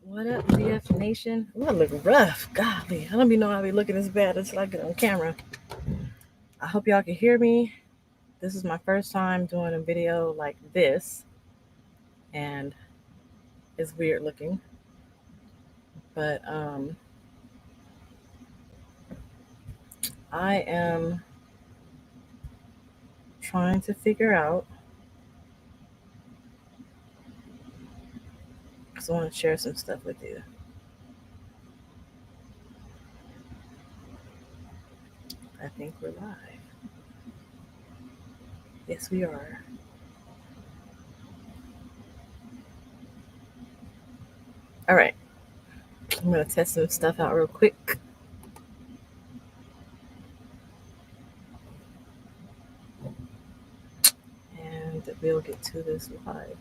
What up, BF Nation? Ooh, I look rough. Golly, I don't even know how I be looking this bad until I get on camera. I hope y'all can hear me. This is my first time doing a video like this, and it's weird looking. But I am trying to figure out, because I want to share some stuff with you. I think we're live. Yes, we are. All right. I'm going to test some stuff out real quick. And we'll get to this live.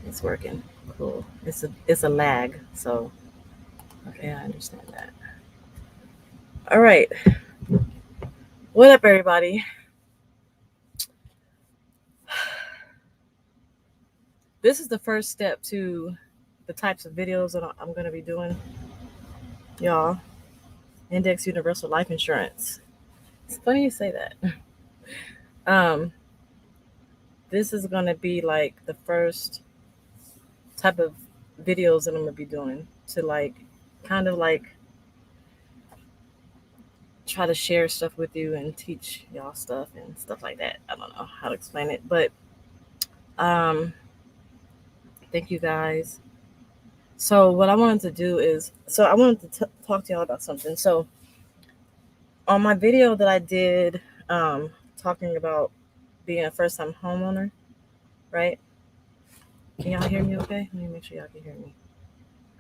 It's working. Cool. It's a lag, so okay, I understand that. All right. What up, everybody? This is the first step to the types of videos that I'm going to be doing, y'all. Index Universal Life Insurance. It's funny you say that. This is going to be like the first type of videos that I'm going to be doing to like kind of like try to share stuff with you and teach y'all stuff and stuff like that. I don't know how to explain it, but thank you guys. So what I wanted to do is, I wanted to talk to y'all about something. So on my video that I did talking about being a first-time homeowner, right? Can y'all hear me okay? Let me make sure y'all can hear me.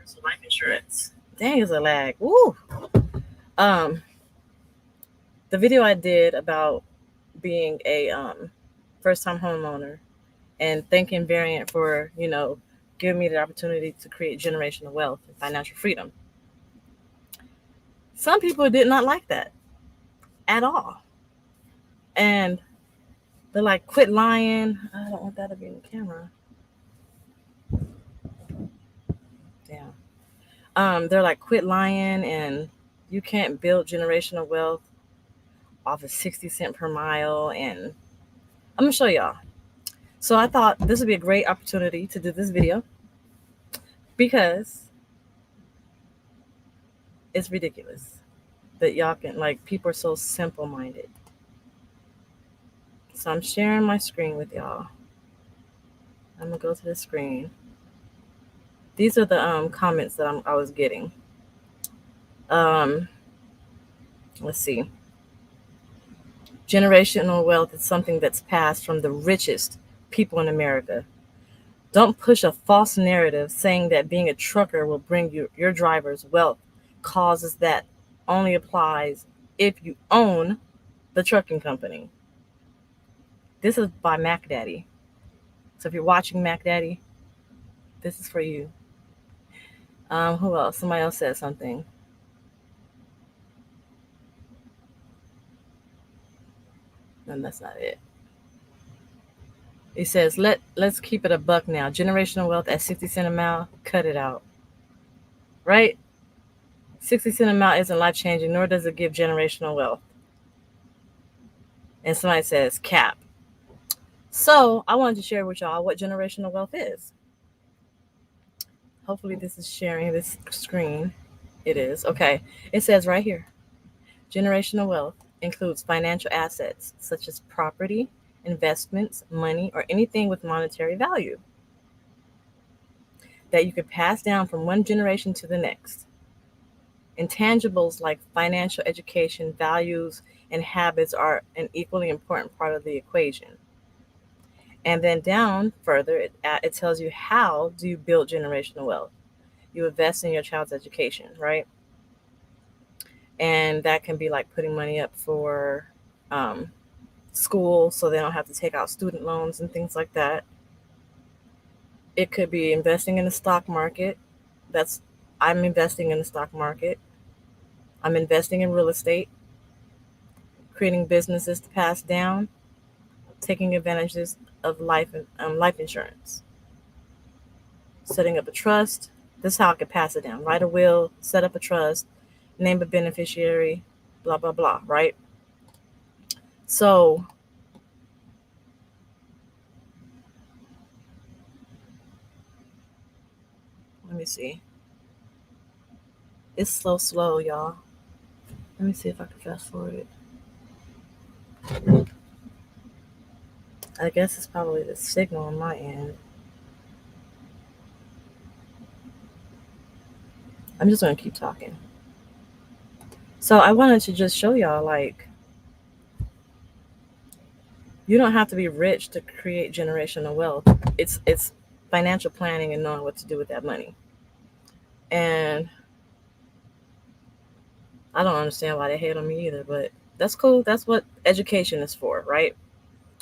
So life insurance. Dang, it's a lag. Woo! The video I did about being a first-time homeowner and thanking Variant for, giving me the opportunity to create generational wealth and financial freedom. Some people did not like that at all. And they're like, quit lying. I don't want that to be in the camera. Damn. They're like, quit lying, and you can't build generational wealth off of 60 cents per mile. And I'm going to show y'all. So I thought this would be a great opportunity to do this video because it's ridiculous that y'all can, like, people are so simple-minded. So I'm sharing my screen with y'all. I'm going to go to the screen. These are the comments that I was getting. Let's see. Generational wealth is something that's passed from the richest people in America. Don't push a false narrative saying that being a trucker will bring your driver's wealth. Causes that only applies if you own the trucking company. This is by Mac Daddy. So if you're watching Mac Daddy, this is for you. Who else? Somebody else said something. And that's not it. It says, let's keep it a buck now. Generational wealth at 60 cents a mile, cut it out. Right? 60 cents a mile isn't life-changing, nor does it give generational wealth. And somebody says, cap. So I wanted to share with y'all what generational wealth is. Hopefully this is sharing this screen. It is. Okay. It says right here, generational wealth includes financial assets such as property, investments, money, or anything with monetary value that you could pass down from one generation to the next. Intangibles like financial education, values, and habits are an equally important part of the equation. And then down further, it tells you how do you build generational wealth. You invest in your child's education, right? And that can be like putting money up for school so they don't have to take out student loans and things like that. It could be investing in the stock market. I'm investing in the stock market. I'm investing in real estate, creating businesses to pass down, taking advantages of life insurance. setting up a trust. This is how I could pass it down. Write a will, set up a trust, name a beneficiary, blah, blah, blah, right? So let me see. It's slow, y'all. Let me see if I can fast forward it. I guess it's probably the signal on my end. I'm just going to keep talking. So I wanted to just show y'all, like, you don't have to be rich to create generational wealth. It's financial planning and knowing what to do with that money. And I don't understand why they hate on me either, but that's cool. That's what education is for, right?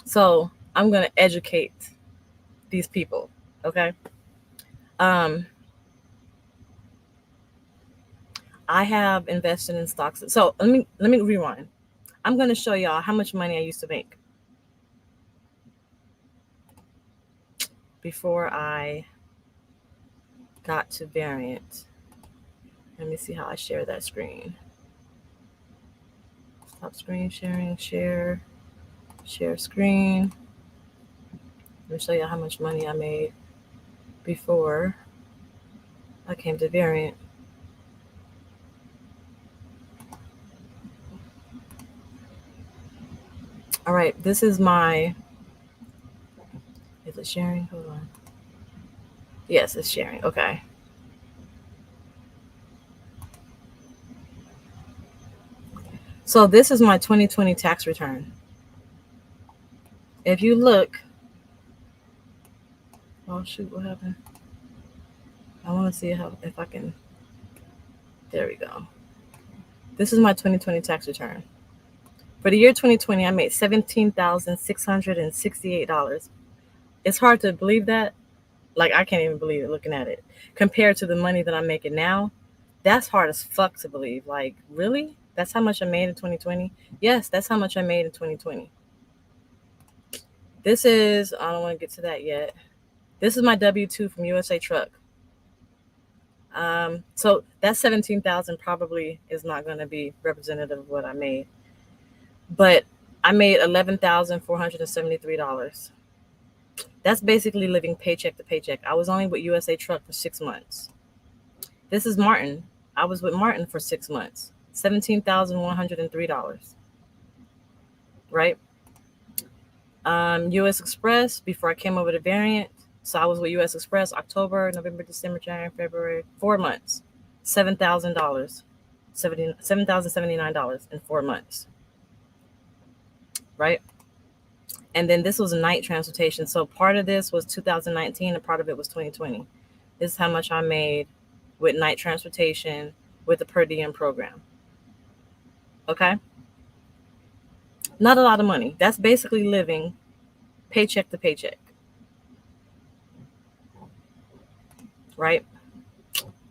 So I'm going to educate these people, okay? I have invested in stocks. So let me rewind. I'm going to show y'all how much money I used to make before I got to variant. Let me see how I share that screen. Stop screen sharing, share screen. Let me show you how much money I made before I came to variant. All right, this is my, is it sharing? Hold on. Yes, it's sharing. Okay. So this is my 2020 tax return. If you look, oh shoot, what happened? I want to see if I can, there we go. This is my 2020 tax return. For the year 2020, I made $17,668. It's hard to believe that. Like, I can't even believe it looking at it. Compared to the money that I'm making now, that's hard as fuck to believe. Like, really? That's how much I made in 2020? Yes, that's how much I made in 2020. This is, I don't want to get to that yet. This is my W-2 from USA Truck. So that 17,000 probably is not going to be representative of what I made. But I made $11,473. That's basically living paycheck to paycheck. I was only with USA Truck for 6 months. This is Martin. I was with Martin for 6 months. $17,103. Right? US Express, before I came over to Variant. So I was with US Express October, November, December, January, February, 4 months. $7,000. $7,079 in 4 months. Right? And then this was night transportation. So part of this was 2019 and part of it was 2020. This is how much I made with night transportation with the per diem program. Okay? Not a lot of money. That's basically living paycheck to paycheck. Right?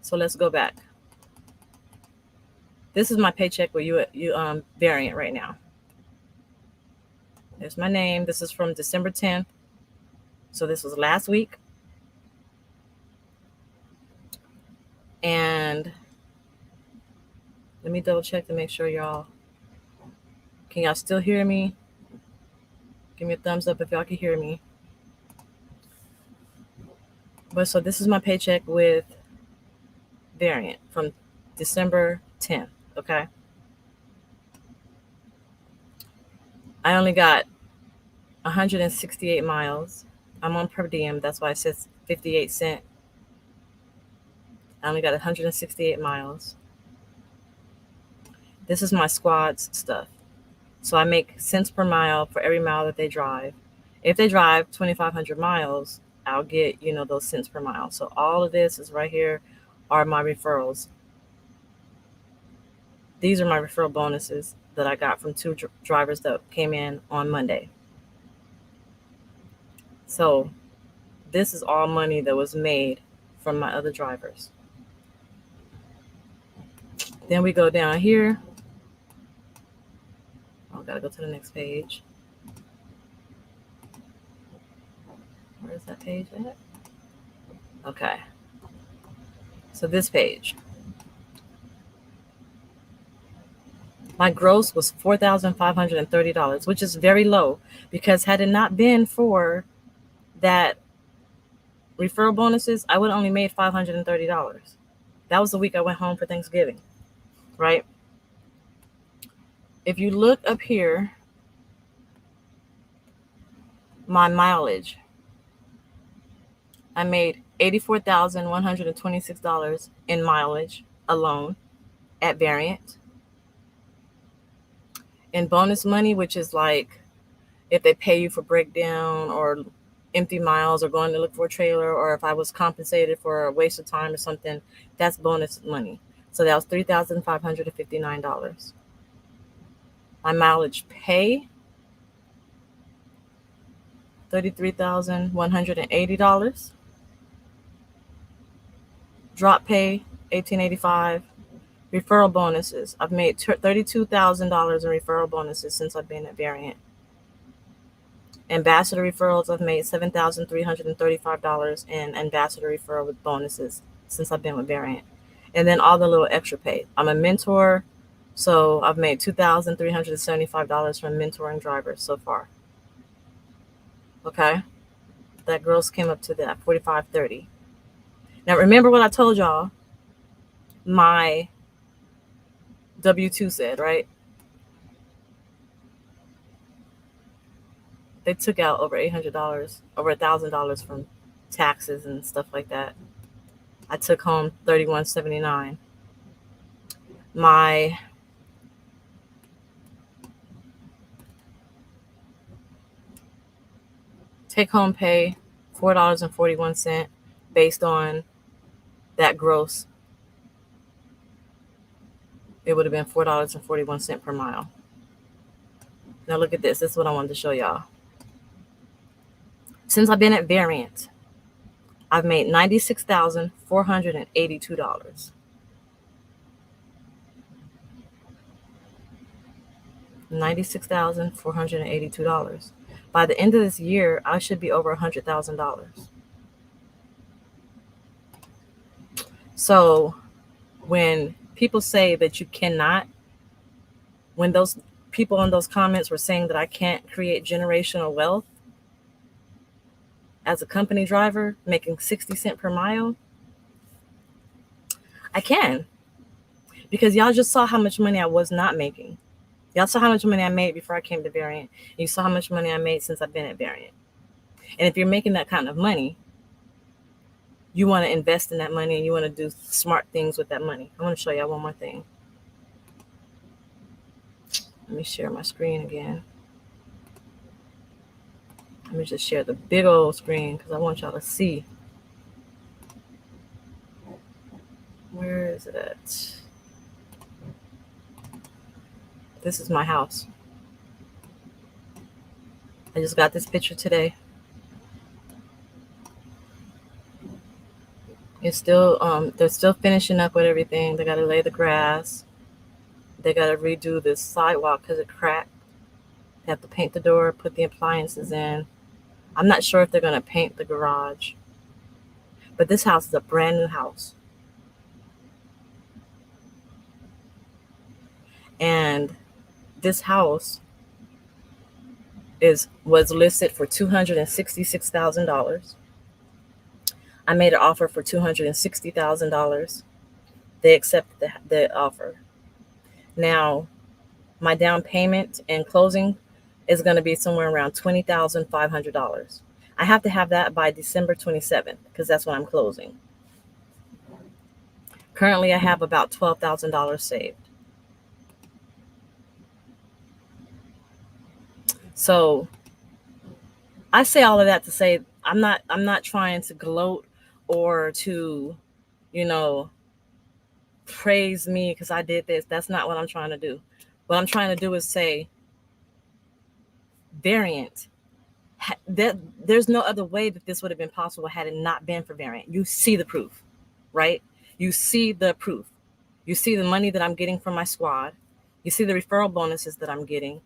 So let's go back. This is my paycheck with you variant right now. There's my name. This is from December 10th. So this was last week. And let me double check to make sure y'all, can y'all still hear me? Give me a thumbs up if y'all can hear me. But so this is my paycheck with variant from December 10th. Okay. I only got 168 miles. I'm on per diem. That's why it says 58 cents. I only got 168 miles. This is my squad's stuff. So I make cents per mile for every mile that they drive. If they drive 2,500 miles, I'll get, those cents per mile. So all of this is right here are my referrals. These are my referral bonuses that I got from 2 drivers that came in on Monday. So this is all money that was made from my other drivers. Then we go down here. Oh, gotta go to the next page. Where is that page at? Okay. So this page. My gross was $4,530, which is very low because had it not been for that referral bonuses, I would have only made $530. That was the week I went home for Thanksgiving, right? If you look up here, my mileage, I made $84,126 in mileage alone at Variant. In bonus money, which is like if they pay you for breakdown or empty miles or going to look for a trailer, or if I was compensated for a waste of time or something, that's bonus money. So that was $3,559. My mileage pay, $33,180. Drop pay, $1,885. Referral bonuses, I've made $32,000 in referral bonuses since I've been at Variant. Ambassador referrals, I've made $7,335 in ambassador referral with bonuses since I've been with Variant. And then all the little extra pay. I'm a mentor, so I've made $2,375 from mentoring drivers so far. Okay, that gross came up to that $4,530. Now remember what I told y'all my W-2 said, right? They took out over $800, over $1,000 from taxes and stuff like that. I took home $3,179. My take-home pay, $4.41 based on that gross. It would have been $4.41 per mile. Now look at this. This is what I wanted to show y'all. Since I've been at Variant, I've made $96,482. $96,482. By the end of this year, I should be over $100,000. So when people say that you cannot, when those people in those comments were saying that I can't create generational wealth as a company driver making 60 cents per mile, I can. Because y'all just saw how much money I was not making. Y'all saw how much money I made before I came to Variant. You saw how much money I made since I've been at Variant. And if you're making that kind of money, you want to invest in that money and you want to do smart things with that money. I want to show y'all one more thing. Let me share my screen again. Let me just share the big old screen because I want y'all to see. Where is it at? This is my house. I just got this picture today. It's still, they're still finishing up with everything. They got to lay the grass. They got to redo this sidewalk because it cracked. They have to paint the door, put the appliances in. I'm not sure if they're going to paint the garage. But this house is a brand new house. And this house was listed for $266,000. I made an offer for $260,000. They accepted the offer. Now, my down payment and closing is going to be somewhere around $20,500. I have to have that by December 27th because that's when I'm closing. Currently, I have about $12,000 saved. So I say all of that to say I'm not trying to gloat or to, praise me because I did this. That's not what I'm trying to do. What I'm trying to do is say Variant. There's no other way that this would have been possible had it not been for Variant. You see the proof, right? You see the proof. You see the money that I'm getting from my squad. You see the referral bonuses that I'm getting.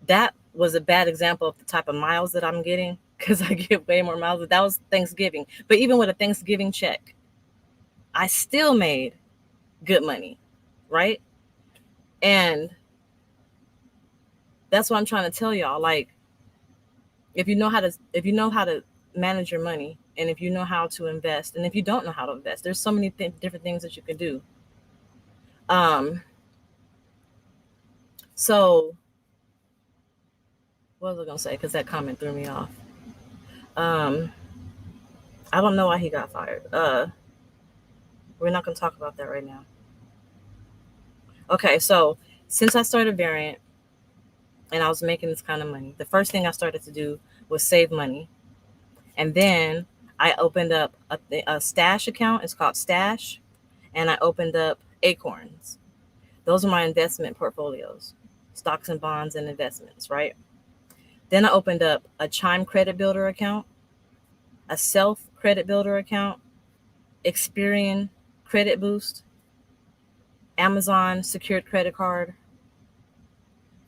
That was a bad example of the type of miles that I'm getting because I get way more miles. That was Thanksgiving. But even with a Thanksgiving check, I still made good money, right? And that's what I'm trying to tell y'all. Like, if you know how to manage your money, and if you know how to invest, and if you don't know how to invest, there's so many different things that you can do. So what was I gonna say? Because that comment threw me off. Um, I don't know why he got fired. We're not gonna talk about that right now. Okay, so since I started Variant and I was making this kind of money, the first thing I started to do was save money, and then I opened up a stash account. It's called Stash, and I opened up Acorns. Those are my investment portfolios, stocks and bonds and investments, right? Then I opened up a Chime Credit Builder account, a Self Credit Builder account, Experian Credit Boost, Amazon Secured Credit Card,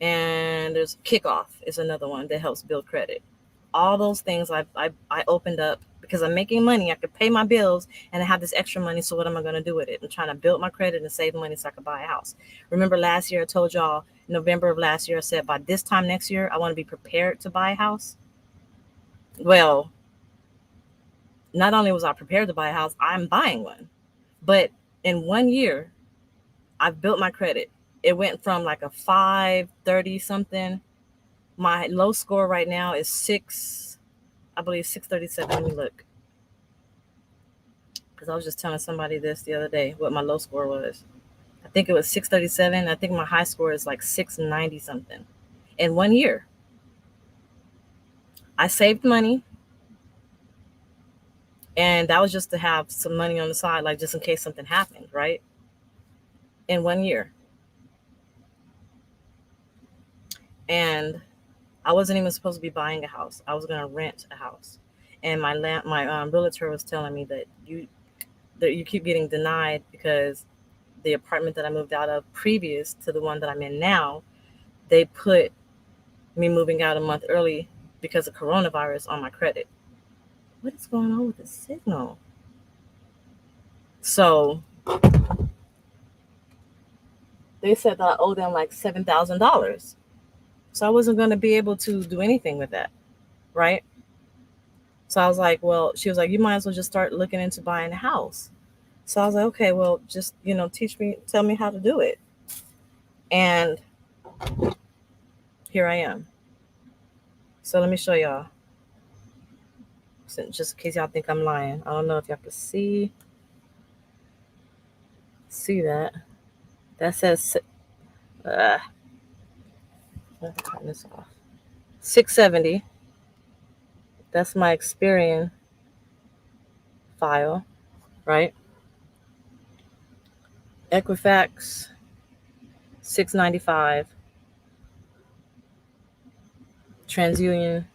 and there's Kickoff is another one that helps build credit. All those things I opened up because I'm making money. I could pay my bills and I have this extra money. So what am I going to do with it? I'm trying to build my credit and save money so I could buy a house. Remember last year I told y'all, November of last year, I said by this time next year I want to be prepared to buy a house. Well, not only was I prepared to buy a house, I'm buying one. But in 1 year, I've built my credit. It went from like a 530 something. My low score right now is 637. Let me look. Because I was just telling somebody this the other day, what my low score was. I think it was 637. I think my high score is like 690 something. In 1 year, I saved money. And that was just to have some money on the side, like just in case something happened, right? In 1 year. And I wasn't even supposed to be buying a house. I was going to rent a house. And my realtor was telling me that you keep getting denied because the apartment that I moved out of previous to the one that I'm in now, they put me moving out a month early because of coronavirus on my credit. What is going on with the signal? So they said that I owe them like $7,000. So I wasn't going to be able to do anything with that, right? So I was like, well, she was like, you might as well just start looking into buying a house. So I was like, okay, well, just, tell me how to do it. And here I am. So let me show y'all. So just in case y'all think I'm lying. I don't know if y'all can see that. That says, let me turn this off. 670. That's my Experian file, right? Equifax, 695. TransUnion,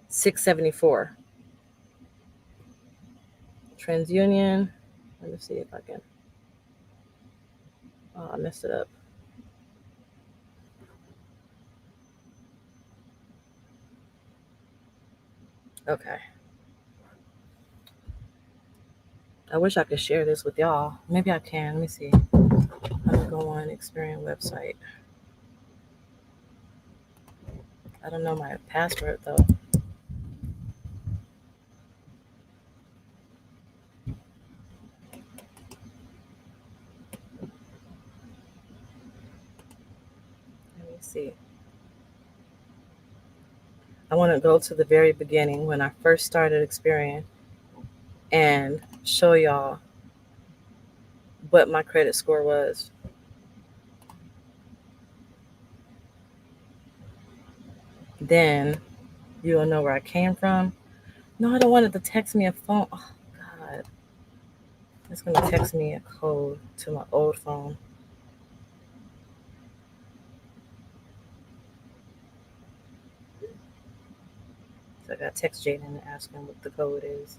674. TransUnion, let me see if I can. Oh, I messed it up. Okay. I wish I could share this with y'all. Maybe I can. Let me see. I'm gonna go on Experian website. I don't know my password though. Let me see. I want to go to the very beginning when I first started Experian and show y'all what my credit score was. Then you'll know where I came from. No, I don't want it to text me a phone. Oh, God. It's going to text me a code to my old phone. So I got to text Jaden and ask him what the code is.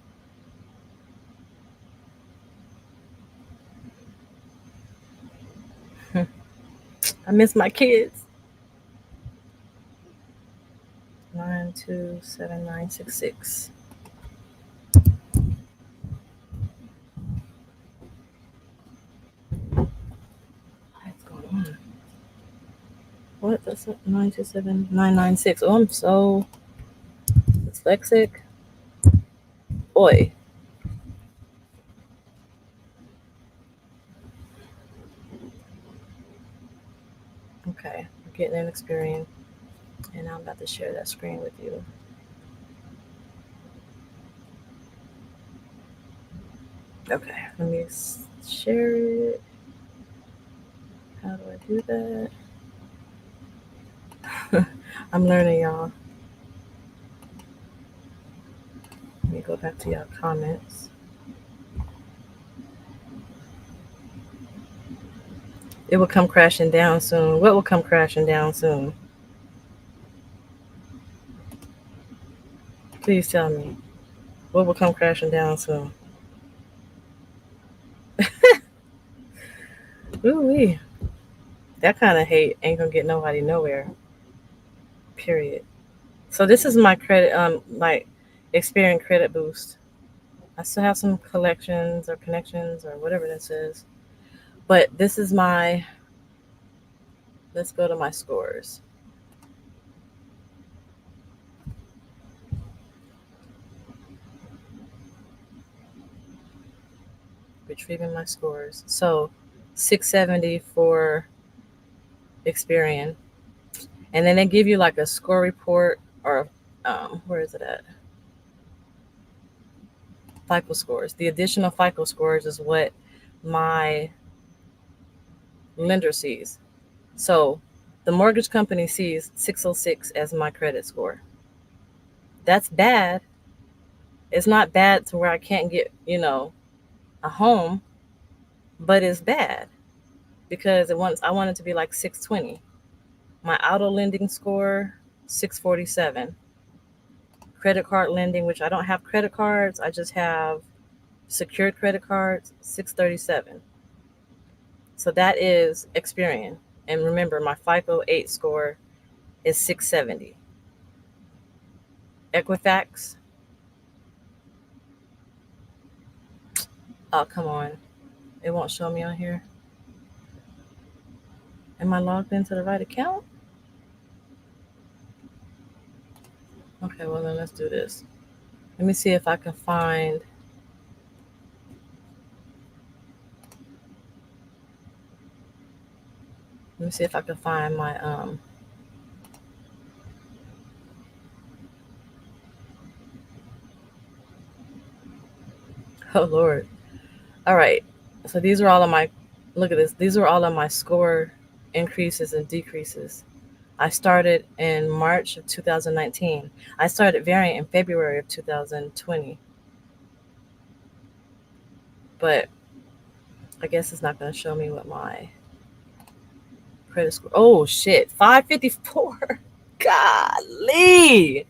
I miss my kids. 9, 927-966. What's going on? What? That's 927-996. Oh, I'm so dyslexic. Oi. Okay, we're getting an experience, and I'm about to share that screen with you. Okay, let me share it. How do I do that? I'm learning, y'all. Let me go back to y'all comments. It will come crashing down soon. What will come crashing down soon? Please tell me. What will come crashing down soon? Ooh-wee. That kind of hate ain't gonna get nobody nowhere. Period. So this is my credit, like Experian credit boost. I still have some collections or connections or whatever this is. But this is my, let's go to my scores. Retrieving my scores. So 670 for Experian. And then they give you like a score report or where is it at? FICO scores. The additional FICO scores is what my lender sees. So the mortgage company sees 606 as my credit score. That's bad. It's not bad to where I can't get, a home, but it's bad because I want it to be like 620. My auto lending score 647. Credit card lending, which I don't have credit cards, I just have secured credit cards, 637. So that is Experian. And remember, my FICO 8 score is 670. Equifax. Oh, come on. It won't show me on here. Am I logged into the right account? Okay, well then let's do this. Let me see if I can find. Let me see if I can find my Oh Lord. All right. So these are all of my. Look at this. These are all of my score increases and decreases. I started in March of 2019. I started Variant in February of 2020. But I guess it's not going to show me what my credit score. Oh shit, 554. Golly.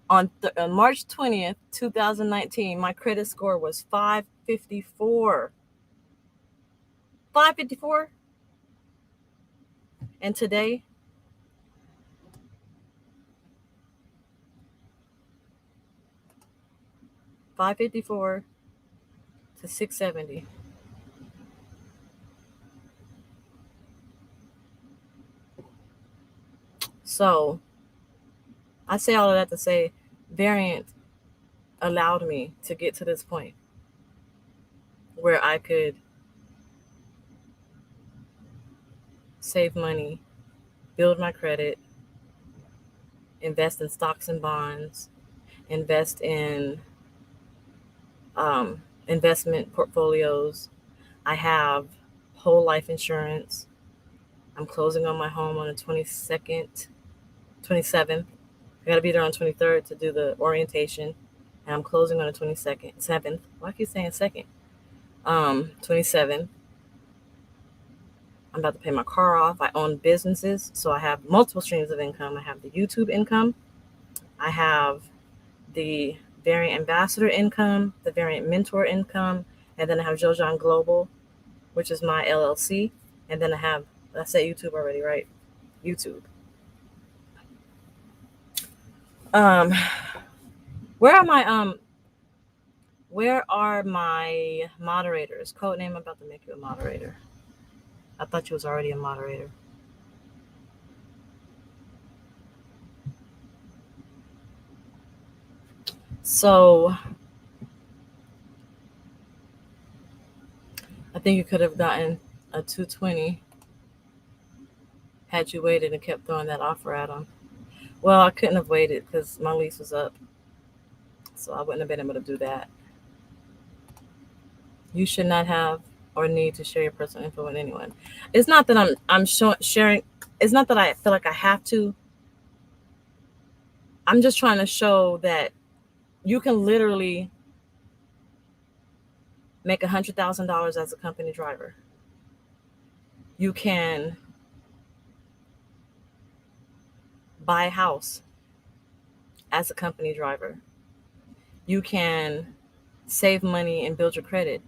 On March 20th, 2019, my credit score was 554. 554. And today, 554 to 670. So I say all of that to say Variant allowed me to get to this point where I could save money, build my credit, invest in stocks and bonds, invest in investment portfolios. I have whole life insurance. I'm closing on my home on the 22nd, 27th. I got to be there on 23rd to do the orientation. And I'm closing on the 22nd, 7th. Why keep saying second? 27th. I'm about to pay my car off. I own businesses, so I have multiple streams of income. I have the YouTube income. I have the Variant Ambassador income, the Variant Mentor income, and then I have QueenJoJon Global, which is my LLC. And then I said YouTube already, right? YouTube. Um, where are my moderators? Codename, I'm about to make you a moderator. I thought you was already a moderator. So I think you could have gotten a 220 had you waited and kept throwing that offer at them. Well, I couldn't have waited because my lease was up, so I wouldn't have been able to do that. You should not have or need to share your personal info with anyone. It's not that I'm sharing. It's not that I feel like I have to. I'm just trying to show that you can literally make $100,000 as a company driver. You can buy a house as a company driver. You can save money and build your credit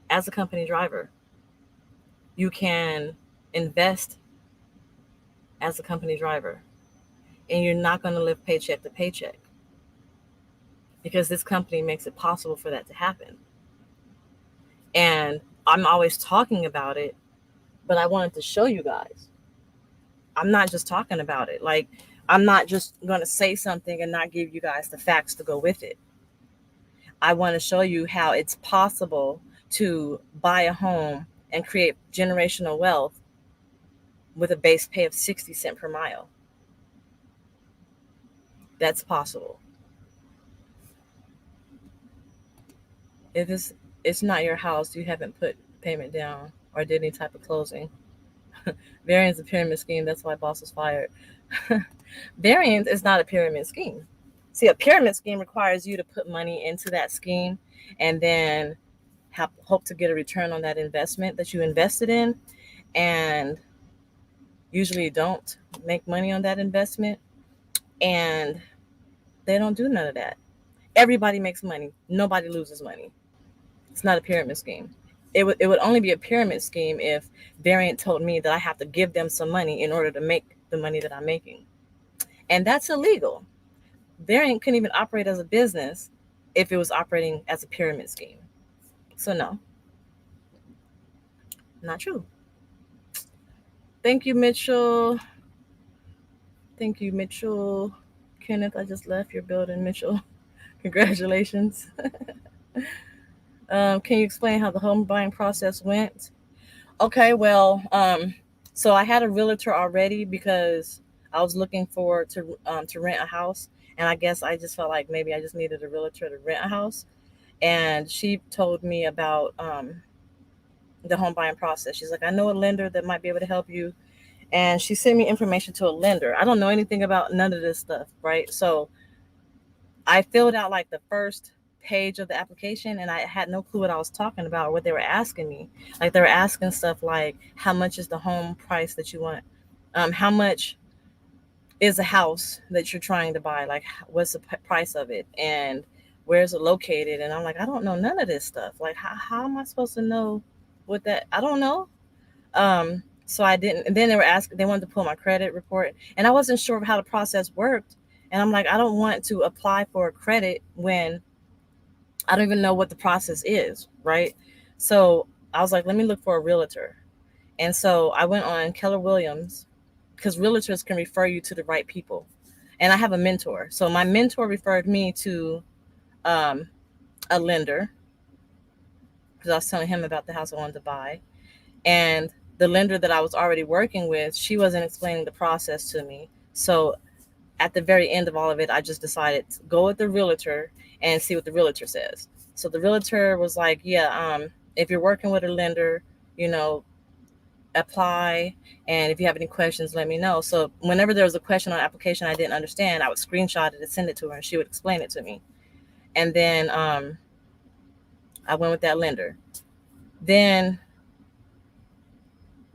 as a company driver. You can invest as a company driver. And you're not going to live paycheck to paycheck because this company makes it possible for that to happen. And I'm always talking about it, but I wanted to show you guys. I'm not just talking about it. Like, I'm not just going to say something and not give you guys the facts to go with it. I want to show you how it's possible to buy a home and create generational wealth with a base pay of 60 cents per mile. That's possible. If it's not your house, you haven't put payment down or did any type of closing. Variance of pyramid scheme. That's why boss was fired. Variance is not a pyramid scheme. See, a pyramid scheme requires you to put money into that scheme and then hope to get a return on that investment that you invested in. And usually you don't make money on that investment. And they don't do none of that. Everybody makes money. Nobody loses money. It's not a pyramid scheme. It would only be a pyramid scheme if Variant told me that I have to give them some money in order to make the money that I'm making. And that's illegal. Variant couldn't even operate as a business if it was operating as a pyramid scheme. So no, not true. Thank you, Mitchell. Thank you, Mitchell. Kenneth, I just left your building, Mitchell. Congratulations. Can you explain how the home buying process went? Okay, well, so I had a realtor already because I was looking forward to rent a house, and I guess I just felt like maybe I just needed a realtor to rent a house, and she told me about the home buying process. She's like, I know a lender that might be able to help you, and she sent me information to a lender. I don't know anything about none of this stuff, right? So I filled out like the first page of the application and I had no clue what I was talking about or what they were asking me. Like they were asking stuff like, how much is the home price that you want? How much is a house that you're trying to buy? Like, what's the price of it? And where's it located? And I'm like, I don't know none of this stuff. Like, how am I supposed to know what that? I don't know. So I didn't. And then they wanted to pull my credit report, and I wasn't sure of how the process worked. And I'm like, I don't want to apply for a credit when I don't even know what the process is, right? So I was like, let me look for a realtor. And so I went on Keller Williams because realtors can refer you to the right people. And I have a mentor. So my mentor referred me to a lender because I was telling him about the house I wanted to buy. And the lender that I was already working with, she wasn't explaining the process to me. So at the very end of all of it, I just decided to go with the realtor and see what the realtor says. So the realtor was like, yeah, if you're working with a lender, apply. And if you have any questions, let me know. So whenever there was a question on application I didn't understand, I would screenshot it and send it to her and she would explain it to me. And then I went with that lender. Then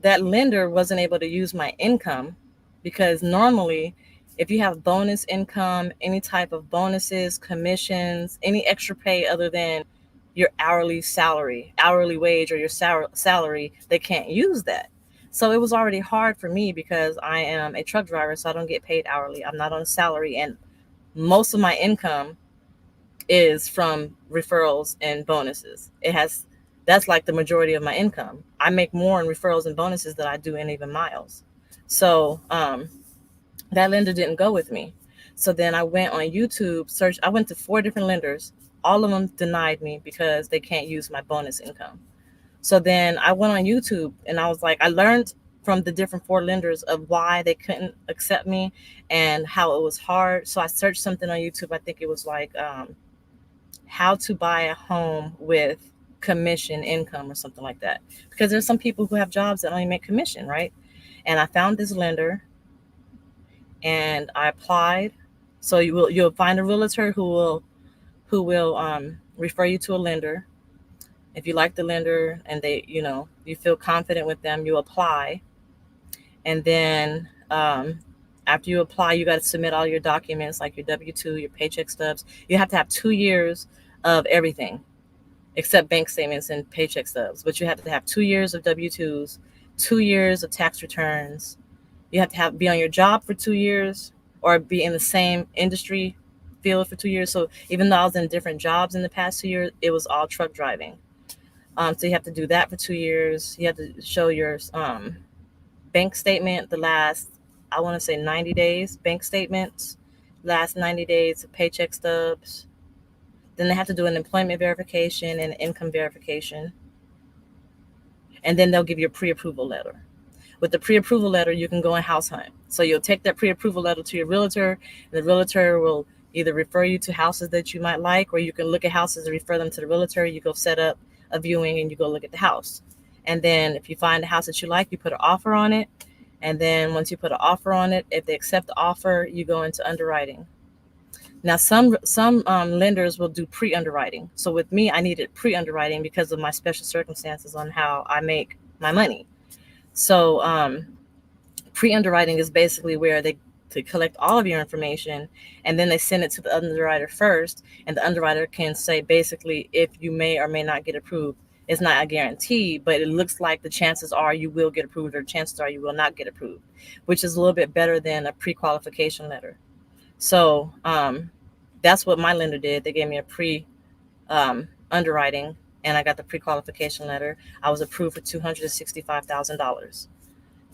that lender wasn't able to use my income because normally if you have bonus income, any type of bonuses, commissions, any extra pay other than your hourly wage or your salary, they can't use that. So it was already hard for me because I am a truck driver, so I don't get paid hourly. I'm not on a salary. And most of my income is from referrals and bonuses. That's like the majority of my income. I make more in referrals and bonuses than I do in even miles. So that lender didn't go with me. So then I went on YouTube, I went to 4 different lenders. All of them denied me because they can't use my bonus income. So then I went on YouTube and I was like, I learned from the different 4 lenders of why they couldn't accept me and how it was hard. So I searched something on YouTube. I think it was like how to buy a home with commission income or something like that. Because there's some people who have jobs that only make commission, right? And I found this lender and I applied. So you'll find a realtor who will refer you to a lender. If you like the lender and you feel confident with them, you apply. And then after you apply, you got to submit all your documents like your W-2, your paycheck stubs. You have to have 2 years of everything except bank statements and paycheck stubs. But you have to have 2 years of W-2s, 2 years of tax returns. You have to be on your job for 2 years or be in the same industry field for 2 years. So even though I was in different jobs in the past 2 years, it was all truck driving. So you have to do that for 2 years. You have to show your bank statement, the last, I want to say 90 days, bank statements, last 90 days of paycheck stubs. Then they have to do an employment verification and income verification. And then they'll give you a pre-approval letter. With the pre-approval letter, you can go and house hunt. So you'll take that pre-approval letter to your realtor, and the realtor will either refer you to houses that you might like, or you can look at houses and refer them to the realtor. You go set up a viewing and you go look at the house. And then if you find a house that you like, you put an offer on it. And then once you put an offer on it, if they accept the offer, you go into underwriting. Now, some lenders will do pre-underwriting. So with me, I needed pre-underwriting because of my special circumstances on how I make my money. So pre-underwriting is basically where they collect all of your information and then they send it to the underwriter first, and the underwriter can say basically if you may or may not get approved. It's not a guarantee, but it looks like the chances are you will get approved or chances are you will not get approved, which is a little bit better than a pre-qualification letter. So that's what my lender did. They gave me a pre-underwriting and I got the pre-qualification letter. I was approved for $265,000.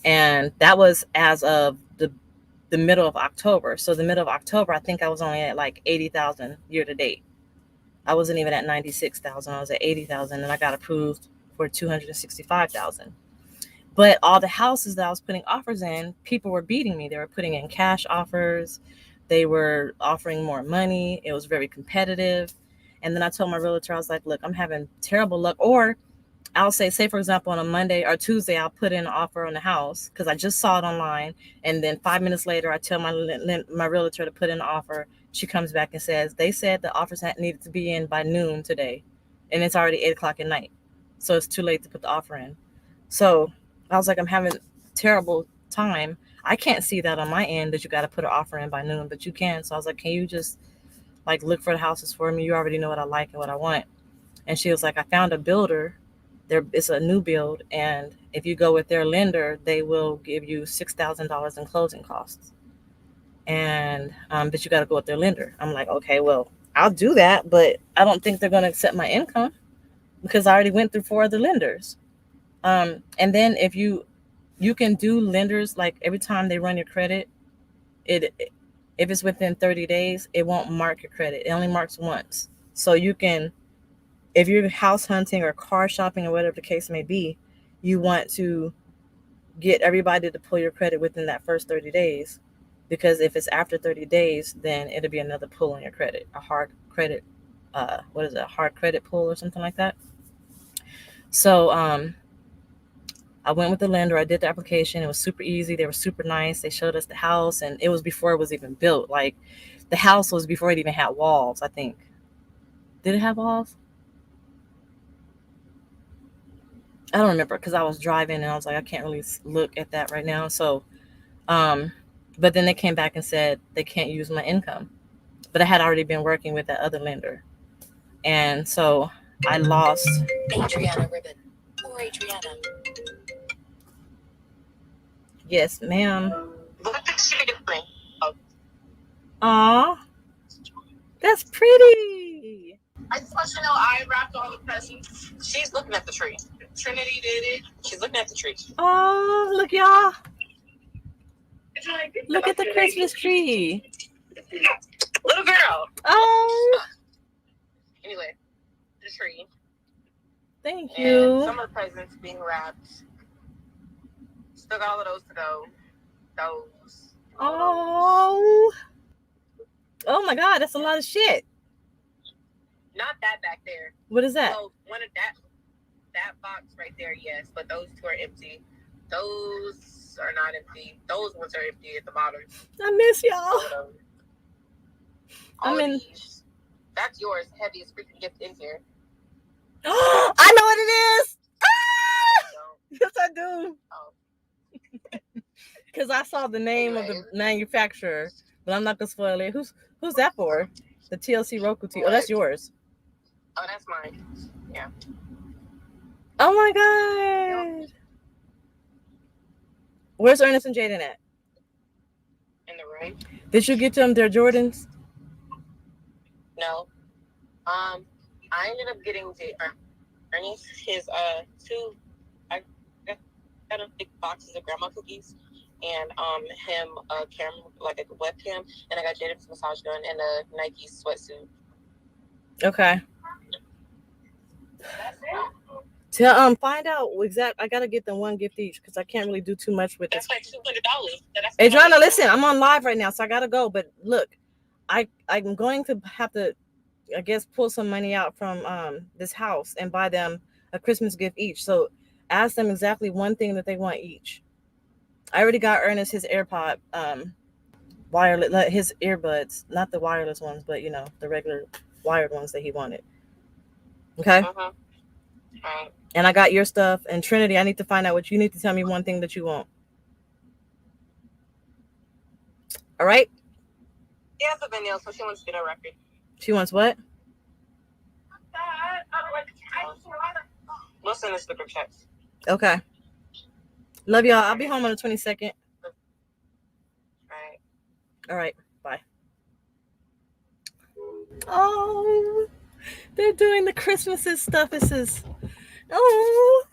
And that was as of the middle of October. So the middle of October, I think I was only at like 80,000 year to date. I wasn't even at 96,000. I was at 80,000 and I got approved for 265,000. But all the houses that I was putting offers in, people were beating me. They were putting in cash offers. They were offering more money. It was very competitive. And then I told my realtor, I was like, look, I'm having terrible luck. Or I'll say for example, on a Monday or Tuesday, I'll put in an offer on the house because I just saw it online. And then 5 minutes later, I tell my realtor to put in an offer. She comes back and says, they said the offers needed to be in by noon today. And it's already 8 o'clock at night. So it's too late to put the offer in. So I was like, I'm having terrible time. I can't see that on my end that you got to put an offer in by noon, but you can. So I was like, can you just like look for the houses for me? You already know what I like and what I want. And she was like, I found a builder. It's a new build, and if you go with their lender, they will give you $6,000 in closing costs. And but you got to go with their lender. I'm like, okay, well, I'll do that, but I don't think they're going to accept my income because I already went through 4 other lenders. And then if you can do lenders like every time they run your credit, if it's within 30 days, it won't mark your credit. It only marks once. So you can, if you're house hunting or car shopping or whatever the case may be, you want to get everybody to pull your credit within that first 30 days. Because if it's after 30 days, then it'll be another pull on your credit, a hard credit, a hard credit pull or something like that. So I went with the lender. I did the application. It was super easy. They were super nice. They showed us the house, and it was before it was even built. Like the house was before it even had walls, I think. Did it have walls? I don't remember because I was driving and I was like, I can't really look at that right now. So, but then they came back and said they can't use my income. But I had already been working with that other lender. And so I lost. Adriana Ribbon. Or Adriana. Yes, ma'am. Aw. That's pretty. I just want you to know I wrapped all the presents. She's looking at the tree. Trinity did it. She's looking at the tree. Oh, look, y'all. Look at the Christmas tree. Little girl. Oh. Anyway, the tree. Thank you. And some of the presents being wrapped. Still got all of those to go. Those. Oh. Oh my God, that's a lot of shit. Not that back there. What is that? So one of that box right there, yes, but those two are empty. Those are not empty. Those ones are empty at the bottom. I miss y'all. All of these. That's yours. Heaviest freaking gift in here. I know what it is. Yes, I do. Because I saw the name of the manufacturer, but I'm not gonna spoil it. Who's that for? The TLC Roku TV. Oh, that's yours. Oh, that's mine. Yeah. Oh my God. Yep. Where's Ernest and Jaden at? In the room. Did you get them their Jordans? No. I ended up getting Ernest his two. I got a big boxes of grandma cookies, and him a camera, like a webcam, and I got Jaden's massage gun and a Nike sweatsuit. Okay. Find out exact. I gotta get them one gift each because I can't really do too much with it. That's like $200. Adriana, listen, I'm on live right now, so I gotta go. But look, I'm going to have to, I guess, pull some money out from this house and buy them a Christmas gift each. So ask them exactly one thing that they want each. I already got Ernest his AirPod wireless, his earbuds, not the wireless ones, but you know, the regular wired ones that he wanted. Okay. And I got your stuff. And Trinity, I need to find out what you need to tell me one thing that you want. All right. She has a video, so she wants to get a record. She wants what? We'll send us the group chats. Okay. Love y'all. I'll be home on the 22nd. All right. Bye. Oh, they're doing the Christmases stuff. This is, oh,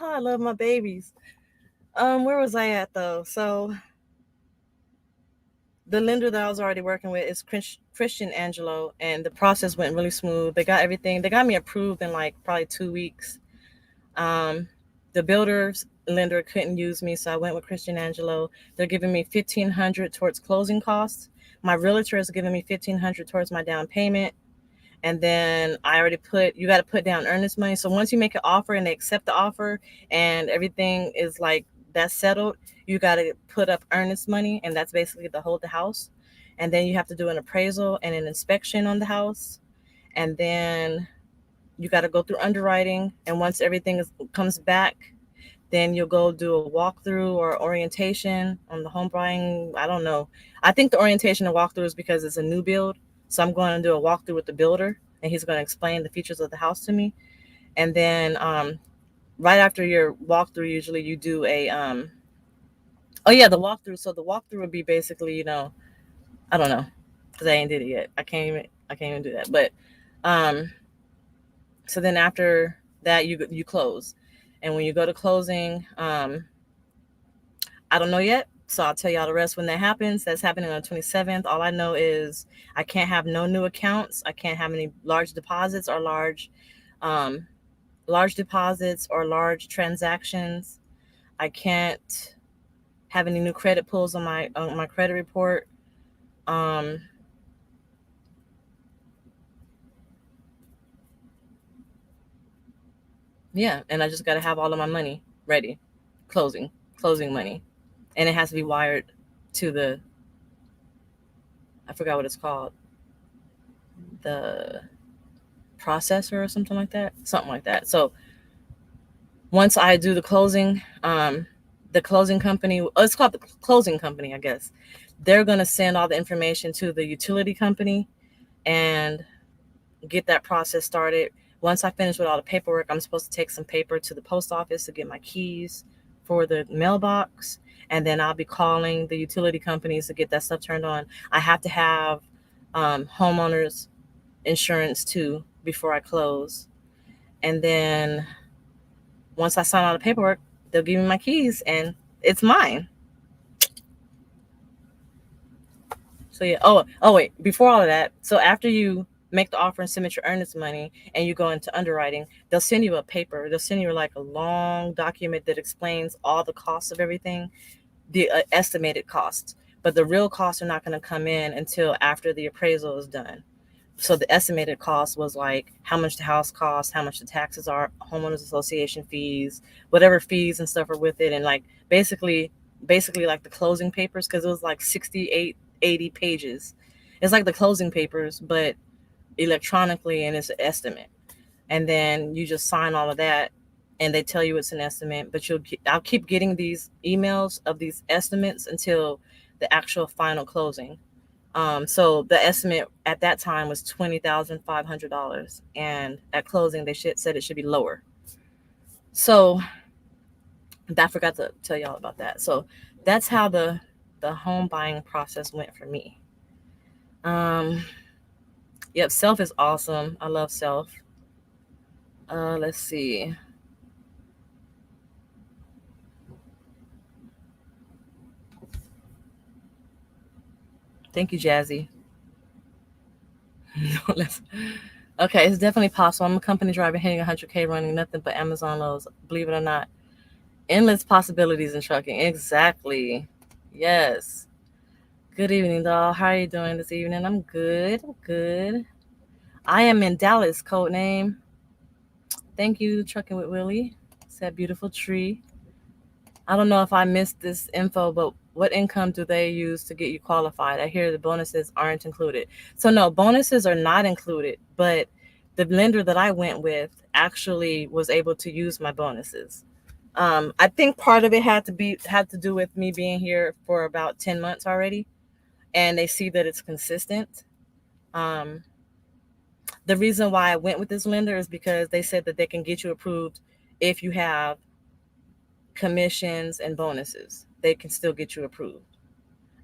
I love my babies. Where was I at though? So the lender that I was already working with is Christian Angelo, and the process went really smooth. They got everything. They got me approved in like probably 2 weeks. The builder's lender couldn't use me, so I went with Christian Angelo. They're giving me $1,500 towards closing costs. My realtor is giving me $1,500 towards my down payment. And then you got to put down earnest money. So once you make an offer and they accept the offer and everything is like that's settled, you got to put up earnest money. And that's basically to hold the house. And then you have to do an appraisal and an inspection on the house. And then you got to go through underwriting. And once everything comes back, then you'll go do a walkthrough or orientation on the home buying. I don't know. I think the orientation and walkthrough is because it's a new build. So I'm going to do a walkthrough with the builder, and he's going to explain the features of the house to me. And then right after your walkthrough, usually you do a the walkthrough. So the walkthrough would be basically, you know, I don't know, because I ain't did it yet. I can't even do that. But so then after that, you close. And when you go to closing, I don't know yet. So I'll tell y'all the rest when that happens. That's happening on the 27th. All I know is I can't have no new accounts. I can't have any large deposits or large deposits or large transactions. I can't have any new credit pulls on my credit report. Yeah, and I just got to have all of my money ready, closing money. And it has to be wired to I forgot what it's called, the processor or something like that. So once I do the closing, the closing company, it's called the closing company, I guess. They're going to send all the information to the utility company and get that process started. Once I finish with all the paperwork, I'm supposed to take some paper to the post office to get my keys for the mailbox. And then I'll be calling the utility companies to get that stuff turned on. I have to have homeowners insurance too before I close. And then once I sign all the paperwork, they'll give me my keys and it's mine. So yeah. Oh wait. Before all of that, so after you make the offer and submit your earnest money, and you go into underwriting, they'll send you a paper. They'll send you like a long document that explains all the costs of everything, the estimated costs. But the real costs are not going to come in until after the appraisal is done. So the estimated cost was like how much the house costs, how much the taxes are, homeowners association fees, whatever fees and stuff are with it, and like basically like the closing papers, because it was like 68, 80 pages. It's like the closing papers, but electronically, and it's an estimate. And then you just sign all of that, and they tell you it's an estimate. But I'll keep getting these emails of these estimates until the actual final closing. So the estimate at that time was $20,500, and at closing they said it should be lower. So I forgot to tell y'all about that. So that's how the home buying process went for me. Um, yep, Self is awesome. I love Self. Let's see. Thank you, Jazzy. Okay, it's definitely possible. I'm a company driver hitting 100K running nothing but Amazon loads. Believe it or not, endless possibilities in trucking. Exactly. Yes. Good evening, doll. How are you doing this evening? I'm good. I'm good. I am in Dallas, code name. Thank you, Trucking with Willie. It's that beautiful tree. I don't know if I missed this info, but what income do they use to get you qualified? I hear the bonuses aren't included. So no, bonuses are not included, but the lender that I went with actually was able to use my bonuses. I think part of it had to do with me being here for about 10 months already, and they see that it's consistent. Um, the reason why I went with this lender is because they said that they can get you approved if you have commissions and bonuses. They can still get you approved.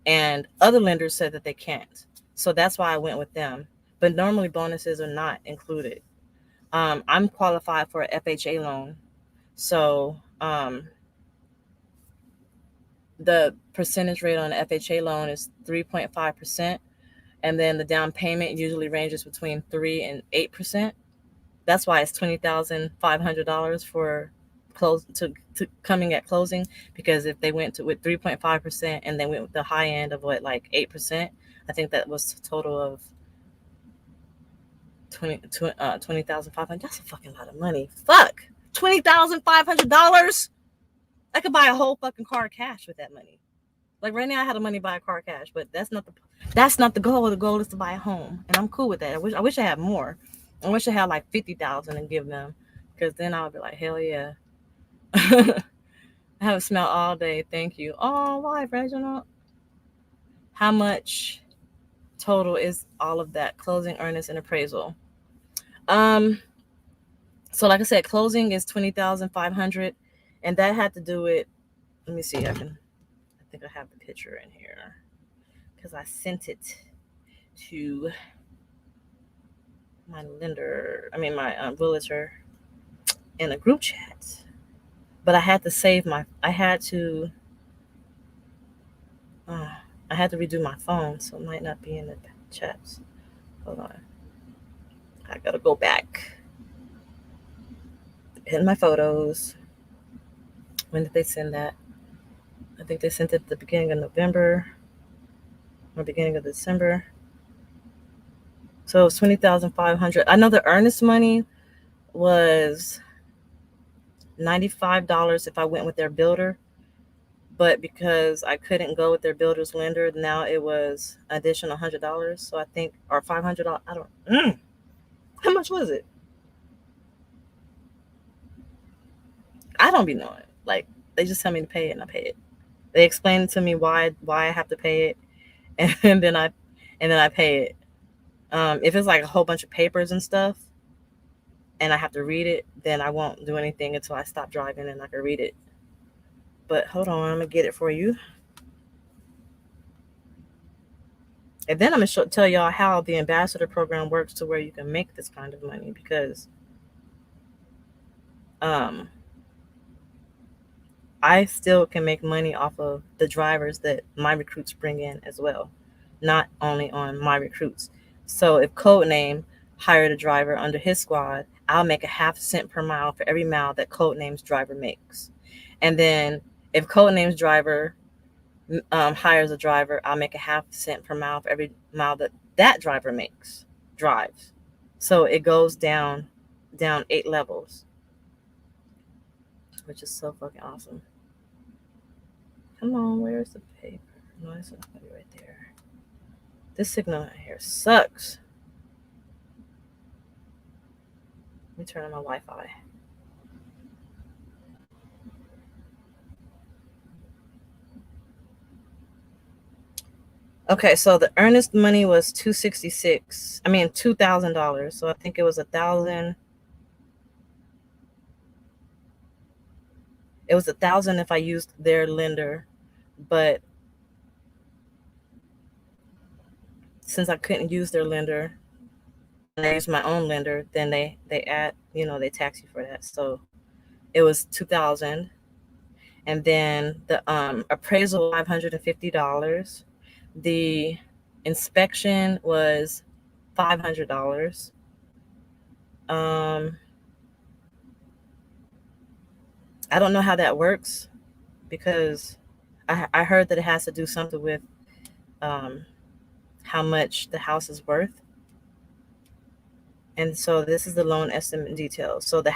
And other lenders said that they can't. So that's why I went with them. But normally bonuses are not included. I'm qualified for a FHA loan. So the percentage rate on an FHA loan is 3.5%. And then the down payment usually ranges between 3 and 8%. That's why it's $20,500 for close to coming at closing. Because if they went to with 3.5% and they went with the high end of what, like 8%, I think that was a total of 20,500. That's a fucking lot of money. Fuck, $20,500. I could buy a whole fucking car cash with that money. Like right now, I had the money to buy a car cash, but that's not the goal. The goal is to buy a home, and I'm cool with that. I wish I had more. I wish I had like 50,000 and give them, because then I would be like, hell yeah. I haven't smelled all day. Thank you. Oh, why, Reginald? How much total is all of that? Closing, earnest, and appraisal. Um, so like I said, closing is 20,500, and that had to do with. Let me see. I think I have the picture in here because I sent it to my lender. I mean my realtor in a group chat. But I had to save my. Uh, I had to redo my phone, so it might not be in the chats. Hold on. I gotta go back in my photos. When did they send that? I think they sent it at the beginning of November or beginning of December. So it was 20,500. I know the earnest money was $95 if I went with their builder, but because I couldn't go with their builder's lender, now it was additional $100. So I think, or $500. I don't. How much was it? I don't be knowing. Like they just tell me to pay it, and I pay it. They explain to me why I have to pay it, and then I pay it. If it's like a whole bunch of papers and stuff, and I have to read it, then I won't do anything until I stop driving and I can read it. But hold on, I'm gonna get it for you. And then I'm going to tell y'all how the ambassador program works to where you can make this kind of money, because I still can make money off of the drivers that my recruits bring in as well, not only on my recruits. So if Codename hired a driver under his squad, I'll make a half cent per mile for every mile that Codename's driver makes. And then if Codename's driver hires a driver, I'll make a half cent per mile for every mile that driver drives. So it goes down 8 levels, which is so fucking awesome. Come on, where's the paper? No, it's not gonna be right there. This signal right here sucks. Let me turn on my Wi-Fi. Okay, so the earnest money was $2,000. So I think it was 1,000. It was 1,000 if I used their lender, but since I couldn't use their lender and I used my own lender, then they add, they tax you for that. So it was 2,000, and then the appraisal $550. The inspection was $500. I don't know how that works, because I heard that it has to do something with how much the house is worth. And so this is the loan estimate details. So the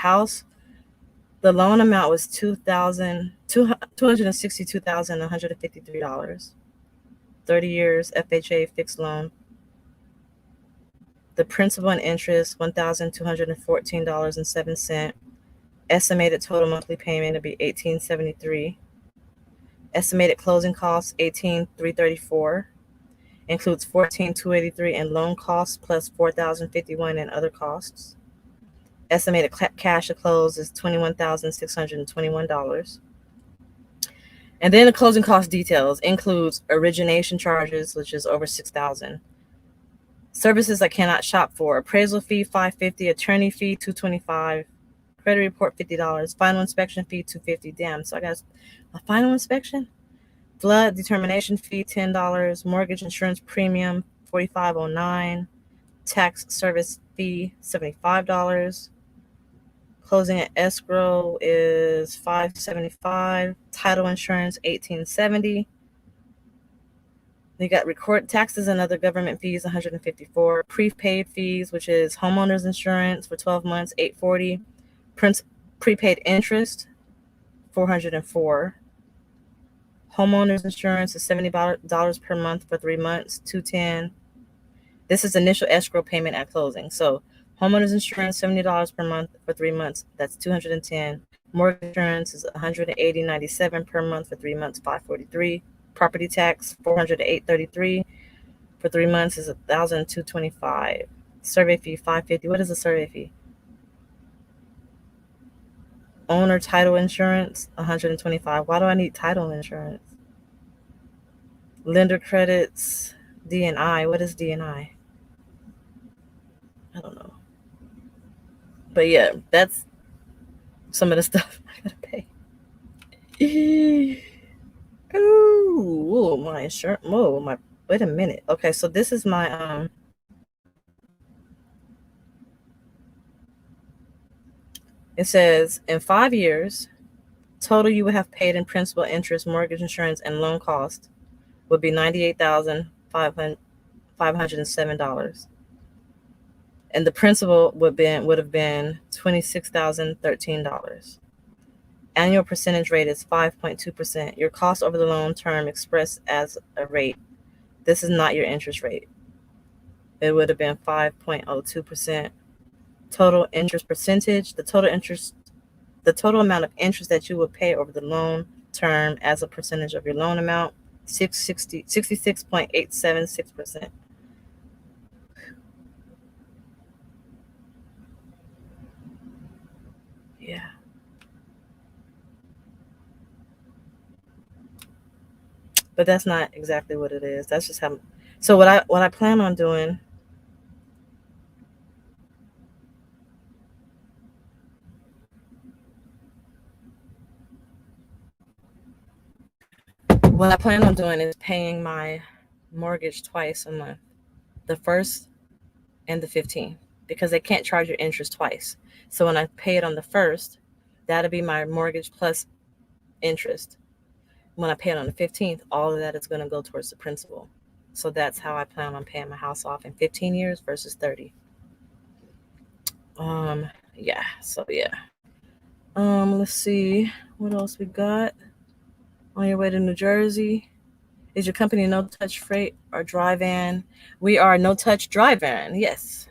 loan amount was $262,153. 30 years FHA fixed loan. The principal and interest $1,214.07. Estimated total monthly payment to be $1,873. Estimated closing costs $18,334. Includes $14,283 in loan costs plus $4,051 in other costs. Estimated cash to close is $21,621. And then the closing cost details includes origination charges, which is over $6,000. Services I cannot shop for: appraisal fee $550, attorney fee $225, credit report $50, final inspection fee $250. Damn, so I got a final inspection. Flood determination fee $10, mortgage insurance premium $45.09, tax service fee $75. Closing at escrow is $575. Title insurance $1870. You got record taxes and other government fees $154. Prepaid fees, which is homeowners insurance for 12 months $840. Prepaid interest $404. Homeowners insurance is $70 per month for 3 months $210. This is initial escrow payment at closing. So homeowners insurance $70 per month for 3 months, that's $210. Mortgage insurance is $180.97 per month for 3 months, $543. Property tax $408.33 for 3 months is $1,225. Survey fee $550. What is a survey fee? Owner title insurance $125. Why do I need title insurance? Lender credits D&I. What is D&I? I don't know. But yeah, that's some of the stuff I gotta pay. Ooh, my insurance. Wait a minute. Okay, so this is my it says in 5 years, total you would have paid in principal, interest, mortgage insurance, and loan cost would be $98,507. And the principal would have been $26,013. Annual percentage rate is 5.2%. Your cost over the loan term expressed as a rate. This is not your interest rate. It would have been 5.02%. Total interest percentage, the total amount of interest that you would pay over the loan term as a percentage of your loan amount, 66.876%. Yeah. But that's not exactly what it is. That's just how So what I plan on doing, what I plan on doing is paying my mortgage twice a month, the first and the 15th, because they can't charge your interest twice. So when I pay it on the first, that'll be my mortgage plus interest. When I pay it on the 15th, all of that is going to go towards the principal. So that's how I plan on paying my house off in 15 years versus 30. Um, yeah. So yeah. Let's see what else we got. On your way to New Jersey, is your company No Touch Freight or Dry Van? We are No Touch Dry Van. Yes.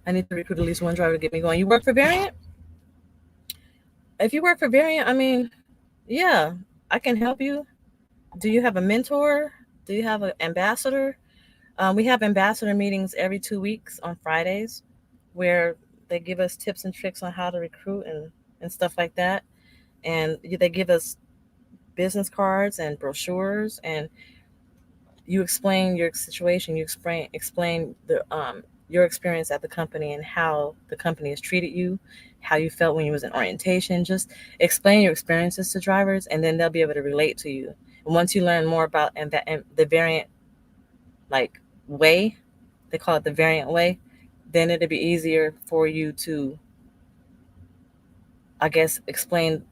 I need to recruit at least one driver to get me going. You work for Variant? If you work for Variant, I mean, yeah, I can help you. Do you have a mentor? Do you have an ambassador? We have ambassador meetings every 2 weeks on Fridays where they give us tips and tricks on how to recruit and stuff like that. And they give us business cards and brochures, and you explain your situation. You explain the your experience at the company and how the company has treated you, how you felt when you was in orientation. Just explain your experiences to drivers, and then they'll be able to relate to you. And once you learn more about and the variant like way, they call it the variant way, then it'll be easier for you to, I guess, explain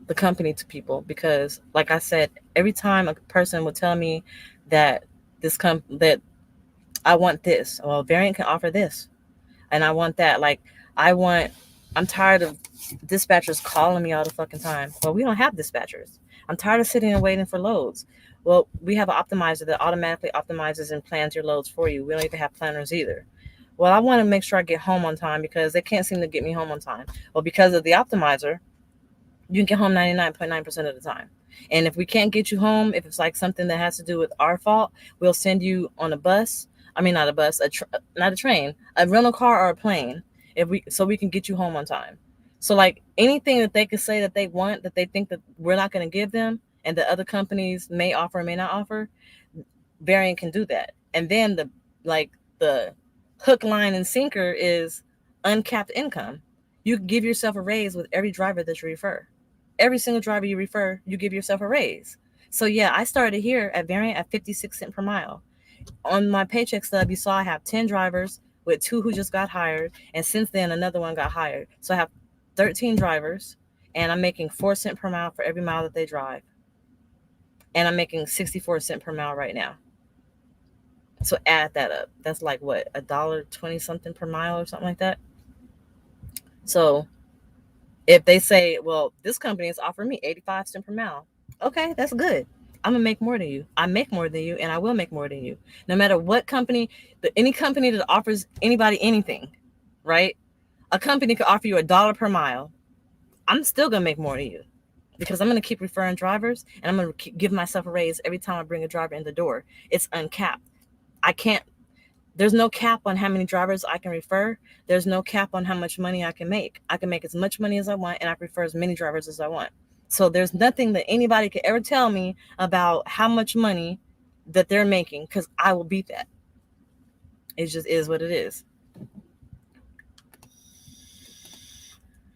the company to people. Because like I said, every time a person would tell me that that I want this, well, variant can offer this, and I want that. Like I want, I'm tired of dispatchers calling me all the fucking time. Well, we don't have dispatchers. I'm tired of sitting and waiting for loads. Well, we have an optimizer that automatically optimizes and plans your loads for you. We don't even have planners either. Well, I want to make sure I get home on time because they can't seem to get me home on time. Well, because of the optimizer, you can get home 99.9% of the time. And if we can't get you home, if it's like something that has to do with our fault, we'll send you on a bus. I mean, not a bus, not a train, a rental car or a plane, so we can get you home on time. So like anything that they could say that they want, that they think that we're not going to give them, and the other companies may offer or may not offer, Variant can do that. And then the hook, line, and sinker is uncapped income. You give yourself a raise with every driver that you refer. Every single driver you refer, you give yourself a raise. So yeah, I started here at Variant at 56 cents per mile. On my paycheck stub, you saw I have 10 drivers with 2 who just got hired, and since then another one got hired. So I have 13 drivers, and I'm making 4 cents per mile for every mile that they drive. And I'm making 64 cents per mile right now. So add that up. That's like what, $1.20 something per mile or something like that. So if they say, well, this company is offering me 85 cents per mile, okay, that's good. I'm gonna make more than you. I make more than you, and I will make more than you. No matter what company, any company that offers anybody anything, right? A company could offer you $1 per mile. I'm still gonna make more than you because I'm gonna keep referring drivers, and I'm gonna give myself a raise every time I bring a driver in the door. It's uncapped. I can't. There's no cap on how many drivers I can refer. There's no cap on how much money I can make. I can make as much money as I want, and I can refer as many drivers as I want. So there's nothing that anybody could ever tell me about how much money that they're making, because I will beat that. It just is what it is.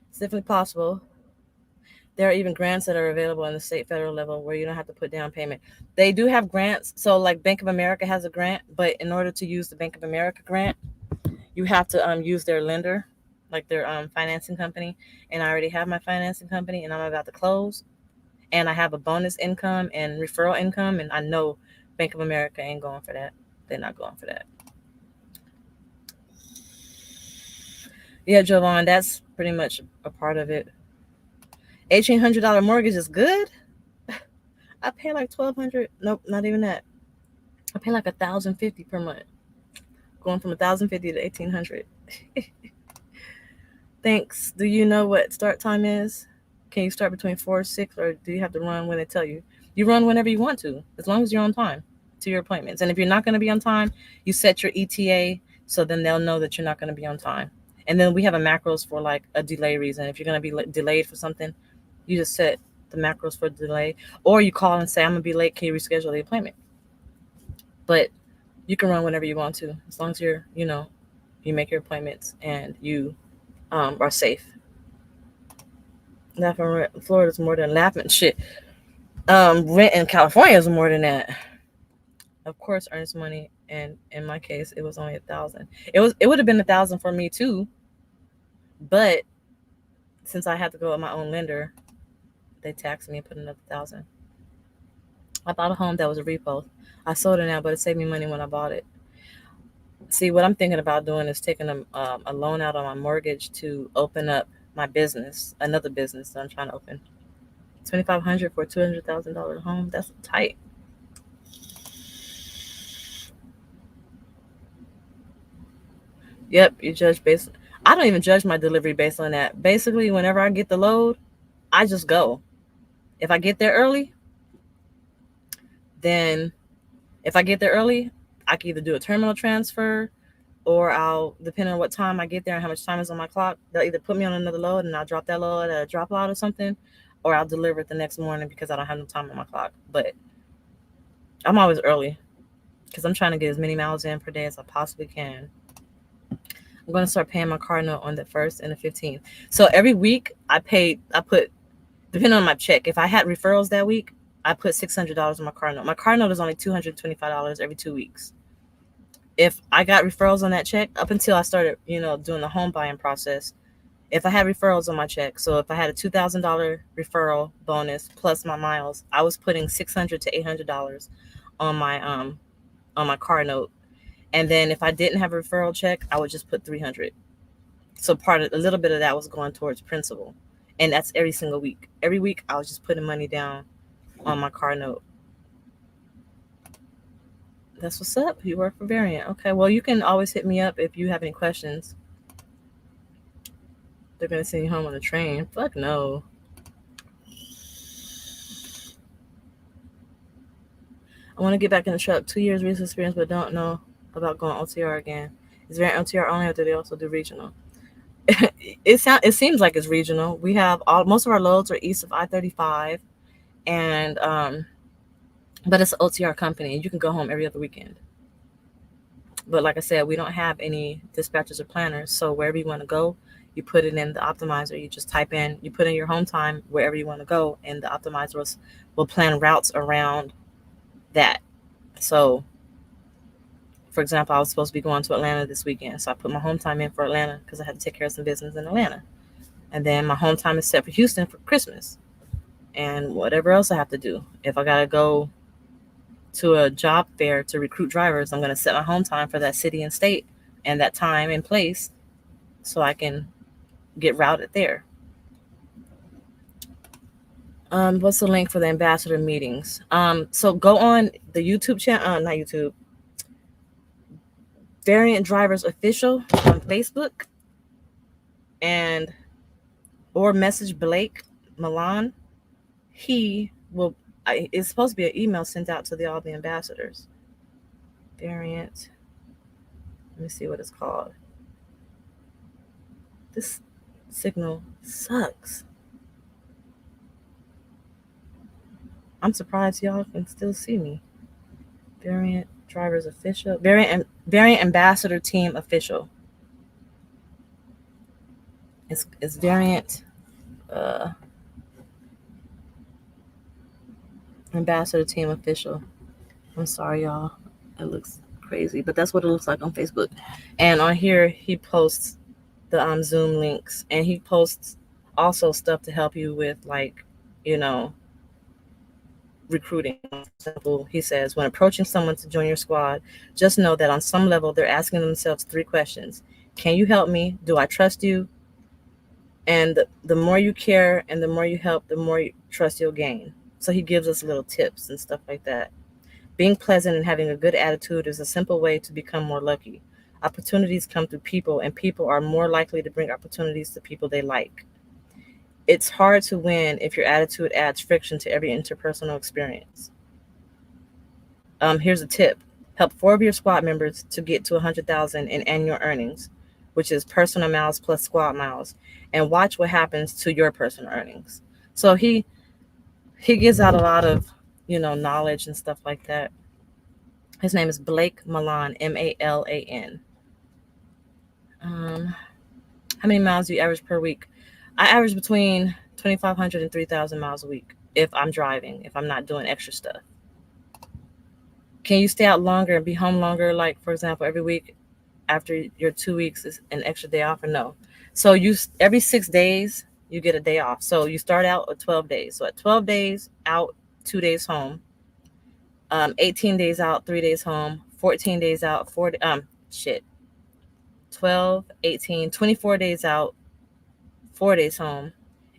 It's definitely possible. There are even grants that are available on the state federal level where you don't have to put down payment. They do have grants. So like Bank of America has a grant, but in order to use the Bank of America grant, you have to use their lender, like their financing company. And I already have my financing company, and I'm about to close. And I have a bonus income and referral income, and I know Bank of America ain't going for that. They're not going for that. Yeah, Jovan, that's pretty much a part of it. $1,800 mortgage is good. I pay like $1,200. Nope, not even that. I pay like $1,050 per month, going from $1,050 to $1,800. Thanks. Do you know what start time is? Can you start between 4 or 6, or do you have to run when they tell you? You run whenever you want to, as long as you're on time to your appointments. And if you're not going to be on time, you set your ETA, so then they'll know that you're not going to be on time. And then we have a macros for like a delay reason. If you're going to be delayed for something, you just set the macros for delay, or you call and say, I'm gonna be late, can you reschedule the appointment? But you can run whenever you want to, as long as you make your appointments and you are safe. That from Florida's more than laughing shit. Rent in California is more than that. Of course, earns money, and in my case, it was only 1,000. It would have been 1,000 for me too, but since I had to go with my own lender, they taxed me and put another 1,000. I bought a home that was a repo. I sold it now, but it saved me money when I bought it. See, what I'm thinking about doing is taking a loan out on my mortgage to open up my business, another business that I'm trying to open. 2,500 for a $200,000 home. That's tight. Yep, you judge based. I don't even judge my delivery based on that. Basically, whenever I get the load, I just go. If I get there early, then if I get there early, I can either do a terminal transfer, or I'll, depending on what time I get there and how much time is on my clock, they'll either put me on another load and I'll drop that load at a drop lot or something, or I'll deliver it the next morning because I don't have no time on my clock. But I'm always early because I'm trying to get as many miles in per day as I possibly can. I'm going to start paying my car note on the 1st and the 15th. So every week I put, depending on my check, if I had referrals that week, I put $600 on my car note. My car note is only $225 every 2 weeks. If I got referrals on that check, up until I started, doing the home buying process, if I had referrals on my check, so if I had a $2,000 referral bonus plus my miles, I was putting $600 to $800 on my car note. And then if I didn't have a referral check, I would just put $300. So a little bit of that was going towards principal, and that's every single week. Every week I was just putting money down on my car note. That's what's up. You work for Variant. Okay, well, you can always hit me up if you have any questions. They're going to send you home on the train. Fuck no. I want to get back in the truck. 2 years recent experience, but don't know about going OTR again. Is Variant OTR only, or do they also do regional? It seems like it's regional. We have most of our loads are east of I-35, and but it's an OTR company. You can go home every other weekend. But like I said, we don't have any dispatchers or planners. So wherever you want to go, you put it in the optimizer. You just type in, you put in your home time wherever you want to go, and the optimizer will plan routes around that. So, for example, I was supposed to be going to Atlanta this weekend. So I put my home time in for Atlanta because I had to take care of some business in Atlanta. And then my home time is set for Houston for Christmas. And whatever else I have to do. If I got to go to a job fair to recruit drivers, I'm going to set my home time for that city and state and that time and place so I can get routed there. What's the link for the ambassador meetings? So go on the YouTube channel, not YouTube, Variant Drivers Official on Facebook, or message Blake Milan. He will. It's supposed to be an email sent out to all the ambassadors. Variant. Let me see what it's called. This signal sucks. I'm surprised y'all can still see me. Variant Drivers Official. Variant Ambassador Team Official. It's Variant Ambassador Team Official. I'm sorry, y'all. It looks crazy, but that's what it looks like on Facebook. And on here, he posts the Zoom links, and he posts also stuff to help you with, like, recruiting. For example, he says, when approaching someone to join your squad, just know that on some level they're asking themselves 3 questions. Can you help me? Do I trust you? And the more you care and the more you help, the more trust you'll gain. So he gives us little tips and stuff like that. Being pleasant and having a good attitude is a simple way to become more lucky. Opportunities come through people, and people are more likely to bring opportunities to people they like. It's hard to win if your attitude adds friction to every interpersonal experience. Here's a tip. Help 4 of your squad members to get to 100,000 in annual earnings, which is personal miles plus squad miles, and watch what happens to your personal earnings. So he He gives out a lot of, knowledge and stuff like that. His name is Blake Malan, Malan. Um, how many miles do you average per week? I average between 2,500 and 3,000 miles a week if I'm driving, if I'm not doing extra stuff. Can you stay out longer and be home longer, like, for example, every week after your 2 weeks is an extra day off, or no? So every 6 days you get a day off. So you start out with 12 days. So at 12 days out, 2 days home. 18 days out, 3 days home. 14 days out, 12, 18, 24 days out, 4 days home.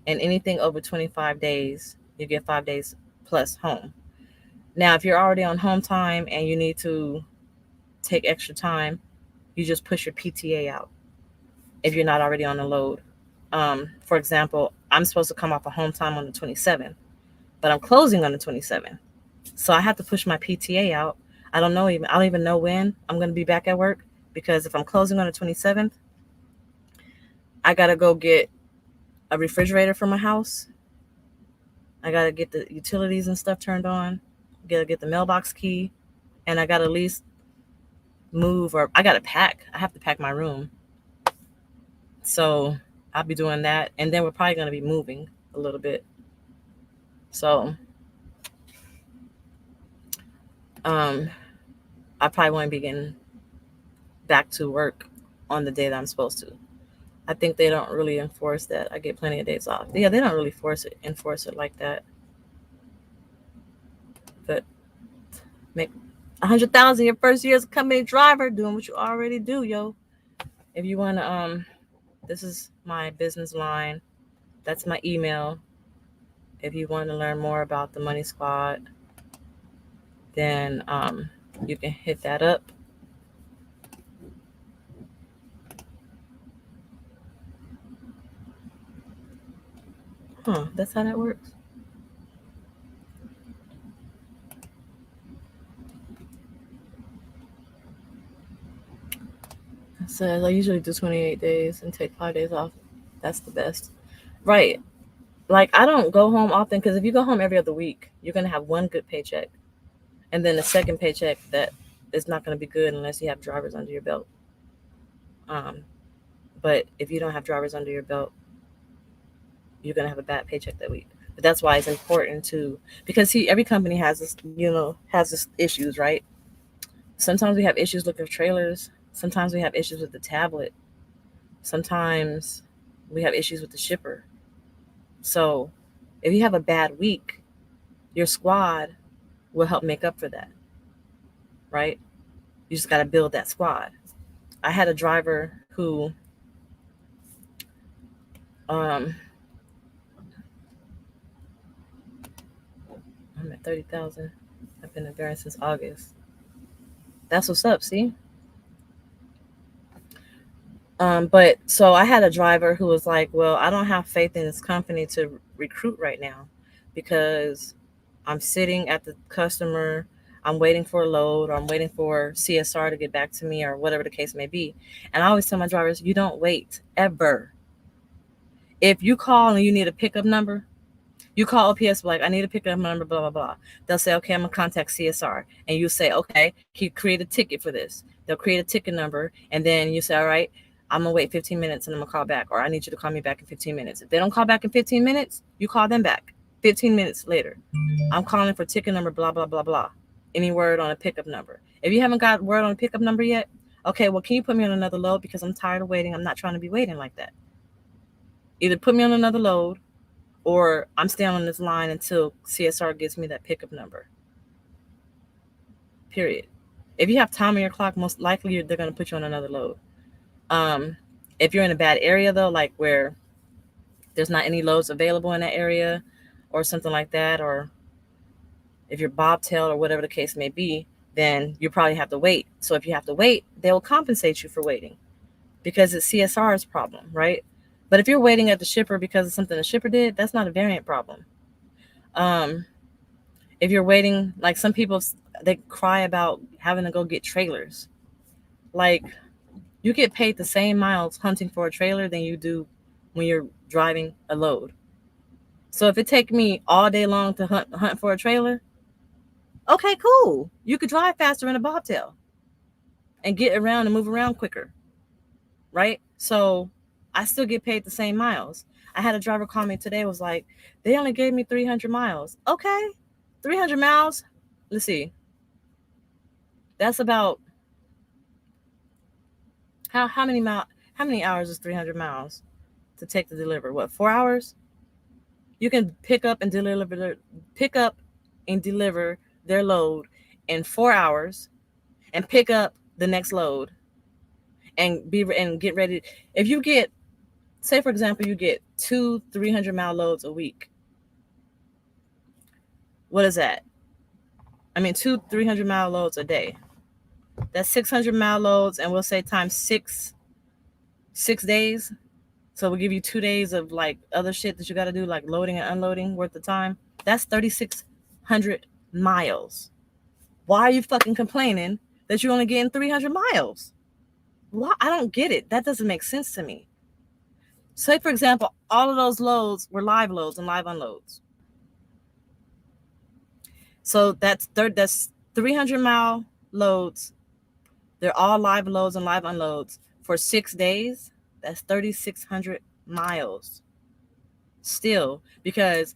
And anything over 25 days, you get 5 days plus home. Now, if you're already on home time and you need to take extra time, you just push your PTA out if you're not already on the load. For example, I'm supposed to come off a home time on the 27th, but I'm closing on the 27th. So I have to push my PTA out. I don't even know when I'm going to be back at work, because if I'm closing on the 27th, I got to go get a refrigerator for my house. I got to get the utilities and stuff turned on. Got to get the mailbox key, and I got to at least move, or I got to pack. I have to pack my room. So I'll be doing that, and then we're probably going to be moving a little bit. So I probably won't be getting back to work on the day that I'm supposed to. I think they don't really enforce that. I get plenty of days off. Yeah, they don't really enforce it like that. But make 100,000 your first year as a company driver, doing what you already do, yo. If you want to, this is my business line. That's my email. If you want to learn more about the Money Squad, then you can hit that up. That's how that works. It says I usually do 28 days and take 5 days off. That's the best. Right. Like, I don't go home often, because if you go home every other week, you're going to have one good paycheck. And then the second paycheck that is not going to be good unless you have drivers under your belt. Um, but if you don't have drivers under your belt, you're going to have a bad paycheck that week. But that's why it's important to, because every company has this, has this issues, right? Sometimes we have issues looking for trailers. Sometimes we have issues with the tablet. Sometimes we have issues with the shipper. So if you have a bad week, your squad will help make up for that, right? You just got to build that squad. I had a driver who, I'm at 30,000. I've been a veteran since August. That's what's up, see? But so I had a driver who was like, well, I don't have faith in this company to recruit right now, because I'm sitting at the customer, I'm waiting for a load, or I'm waiting for CSR to get back to me, or whatever the case may be. And I always tell my drivers, you don't wait, ever. If you call and you need a pickup number, you call OPS, like, I need a pickup number, blah, blah, blah. They'll say, okay, I'm going to contact CSR. And you say, okay, can you create a ticket for this? They'll create a ticket number. And then you say, all right, I'm going to wait 15 minutes and I'm going to call back. Or I need you to call me back in 15 minutes. If they don't call back in 15 minutes, you call them back 15 minutes later. I'm calling for ticket number, blah, blah, blah, blah. Any word on a pickup number? If you haven't got word on a pickup number yet, okay, well, can you put me on another load, because I'm tired of waiting. I'm not trying to be waiting like that. Either put me on another load, or I'm staying on this line until CSR gives me that pickup number. Period. If you have time on your clock, most likely they're going to put you on another load. If you're in a bad area, though, like where there's not any loads available in that area or something like that, or if you're bobtail or whatever the case may be, then you probably have to wait. So if you have to wait, they will compensate you for waiting, because it's CSR's problem, right? But if you're waiting at the shipper because of something the shipper did, that's not a variant problem. If you're waiting, like some people, they cry about having to go get trailers. Like, you get paid the same miles hunting for a trailer than you do when you're driving a load. So if it take me all day long to hunt for a trailer, okay, cool. You could drive faster in a bobtail and get around and move around quicker, right? So I still get paid the same miles. I had a driver call me today, was like, they only gave me 300 miles. Okay, 300 miles. Let's see. That's about how many hours is 300 miles to take to deliver? What, 4 hours? You can pick up and deliver their load in 4 hours and pick up the next load and get ready. If you get, say for example, you get 2 300-mile loads a week. What is that? I mean, 2 300-mile loads a day. That's 600-mile loads, and we'll say times 6 days. So we'll give you 2 days of like other shit that you got to do, like loading and unloading worth of time. That's 3,600 miles. Why are you fucking complaining that you're only getting 300 miles? Why? I don't get it. That doesn't make sense to me. Say, for example, all of those loads were live loads and live unloads. So that's 300-mile loads. They're all live loads and live unloads for 6 days. That's 3,600 miles. Still, because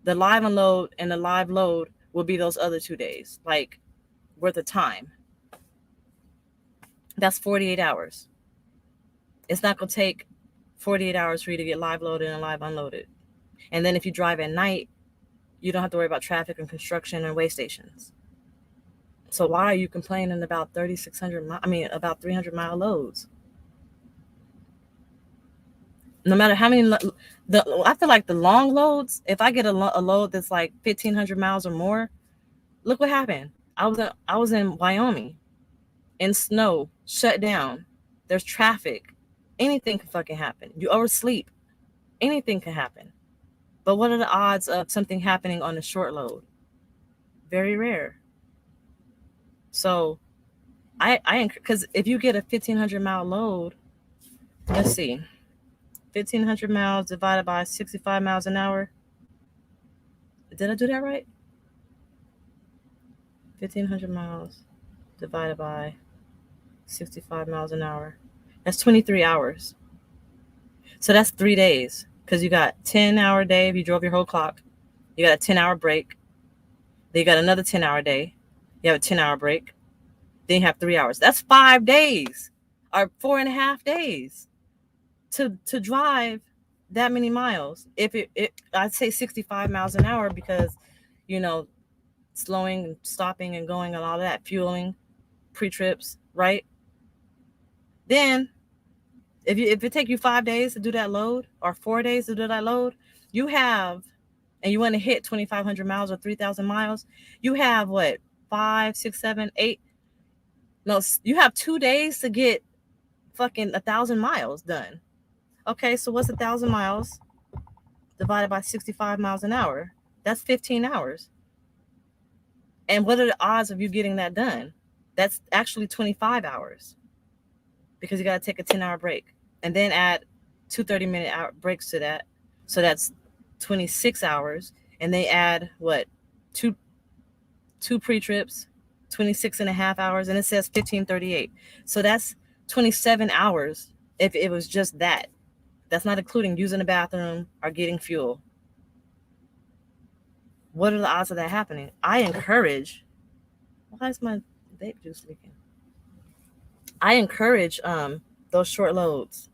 the live unload and the live load will be those other 2 days, like worth of time. That's 48 hours. It's not going to take 48 hours for you to get live loaded and live unloaded. And then if you drive at night, you don't have to worry about traffic and construction and way stations. So why are you complaining about about 300-mile loads? No matter how many, I feel like the long loads, if I get a load that's like 1,500 miles or more, look what happened. I was in Wyoming, in snow, shut down. There's traffic. Anything can fucking happen. You oversleep. Anything can happen. But what are the odds of something happening on a short load? Very rare. So because if you get a 1,500-mile load, let's see, 1,500 miles divided by 65 miles an hour. Did I do that right? 1,500 miles divided by 65 miles an hour. That's 23 hours. So that's 3 days, because you got 10-hour day if you drove your whole clock. You got a 10-hour break. Then you got another 10-hour day. You have a 10-hour break. Then you have 3 hours. That's 5 days or 4.5 days to drive that many miles. If I'd say 65 miles an hour, because, slowing and stopping and going and all that, fueling, pre-trips, right? Then if it take you 5 days to do that load, or 4 days to do that load, you want to hit 2,500 miles or 3,000 miles, you have what, 5, 6, 7, 8? No, you have 2 days to get fucking 1,000 miles done. Okay, so what's 1,000 miles divided by 65 miles an hour? That's 15 hours. And what are the odds of you getting that done? That's actually 25 hours, because you got to take a 10-hour break and then add 2 30-minute breaks to that. So that's 26 hours. And they add what? Two pre-trips, 26.5 hours. And it says 15:38. So that's 27 hours if it was just that. That's not including using the bathroom or getting fuel. What are the odds of that happening? I encourage. Why is my vape juice leaking? I encourage those short loads.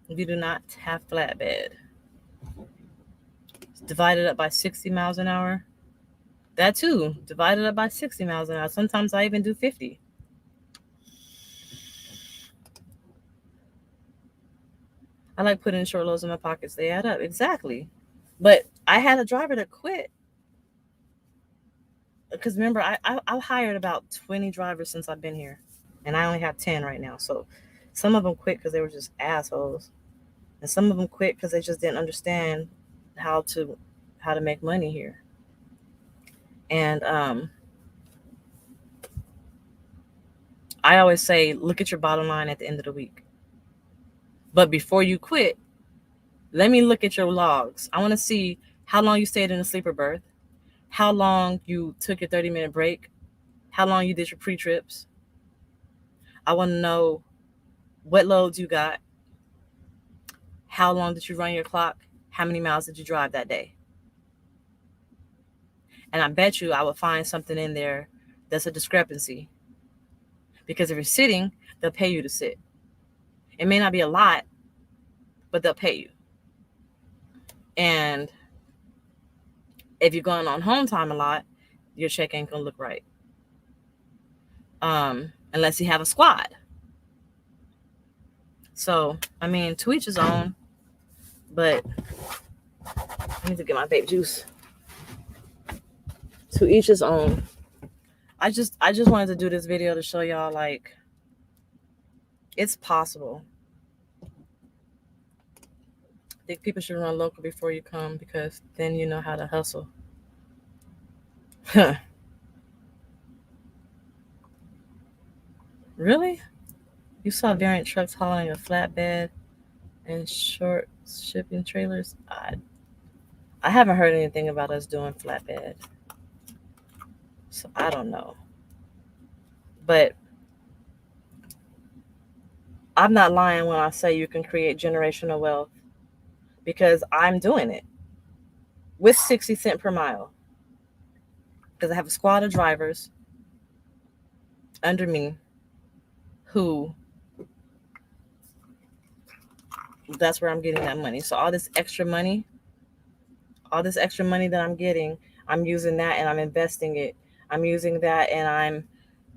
If you do not have flatbed, divided up by 60 miles an hour. That too, divided up by 60 miles an hour. Sometimes I even do 50. I like putting short loads in my pockets. They add up. Exactly. But I had a driver that quit. Because remember, I've hired about 20 drivers since I've been here. And I only have 10 right now. So some of them quit because they were just assholes. And some of them quit because they just didn't understand how to make money here. And I always say, look at your bottom line at the end of the week. But before you quit, Let me look at your logs. I want to see how long you stayed in a sleeper berth, how long you took your 30-minute break, how long you did your pre-trips. I want to know what loads you got, how long did you run your clock, how many miles did you drive that day. And I bet you I would find something in there that's a discrepancy. Because if you're sitting, they'll pay you to sit. It may not be a lot, but they'll pay you. And if you're going on home time a lot, your check ain't gonna look right. Unless you have a squad. So, I mean, to each his own. But I need to get my babe juice. To each his own. I just wanted to do this video to show y'all, like, it's possible. I think people should run local before you come, because then you know how to hustle. Really? You saw variant trucks hauling a flatbed and short shipping trailers? I haven't heard anything about us doing flatbed, so I don't know. But I'm not lying when I say you can create generational wealth, because I'm doing it with 60 cents per mile, because I have a squad of drivers under me who, that's where I'm getting that money. So all this extra money that I'm getting, I'm using that and I'm investing it. I'm using that and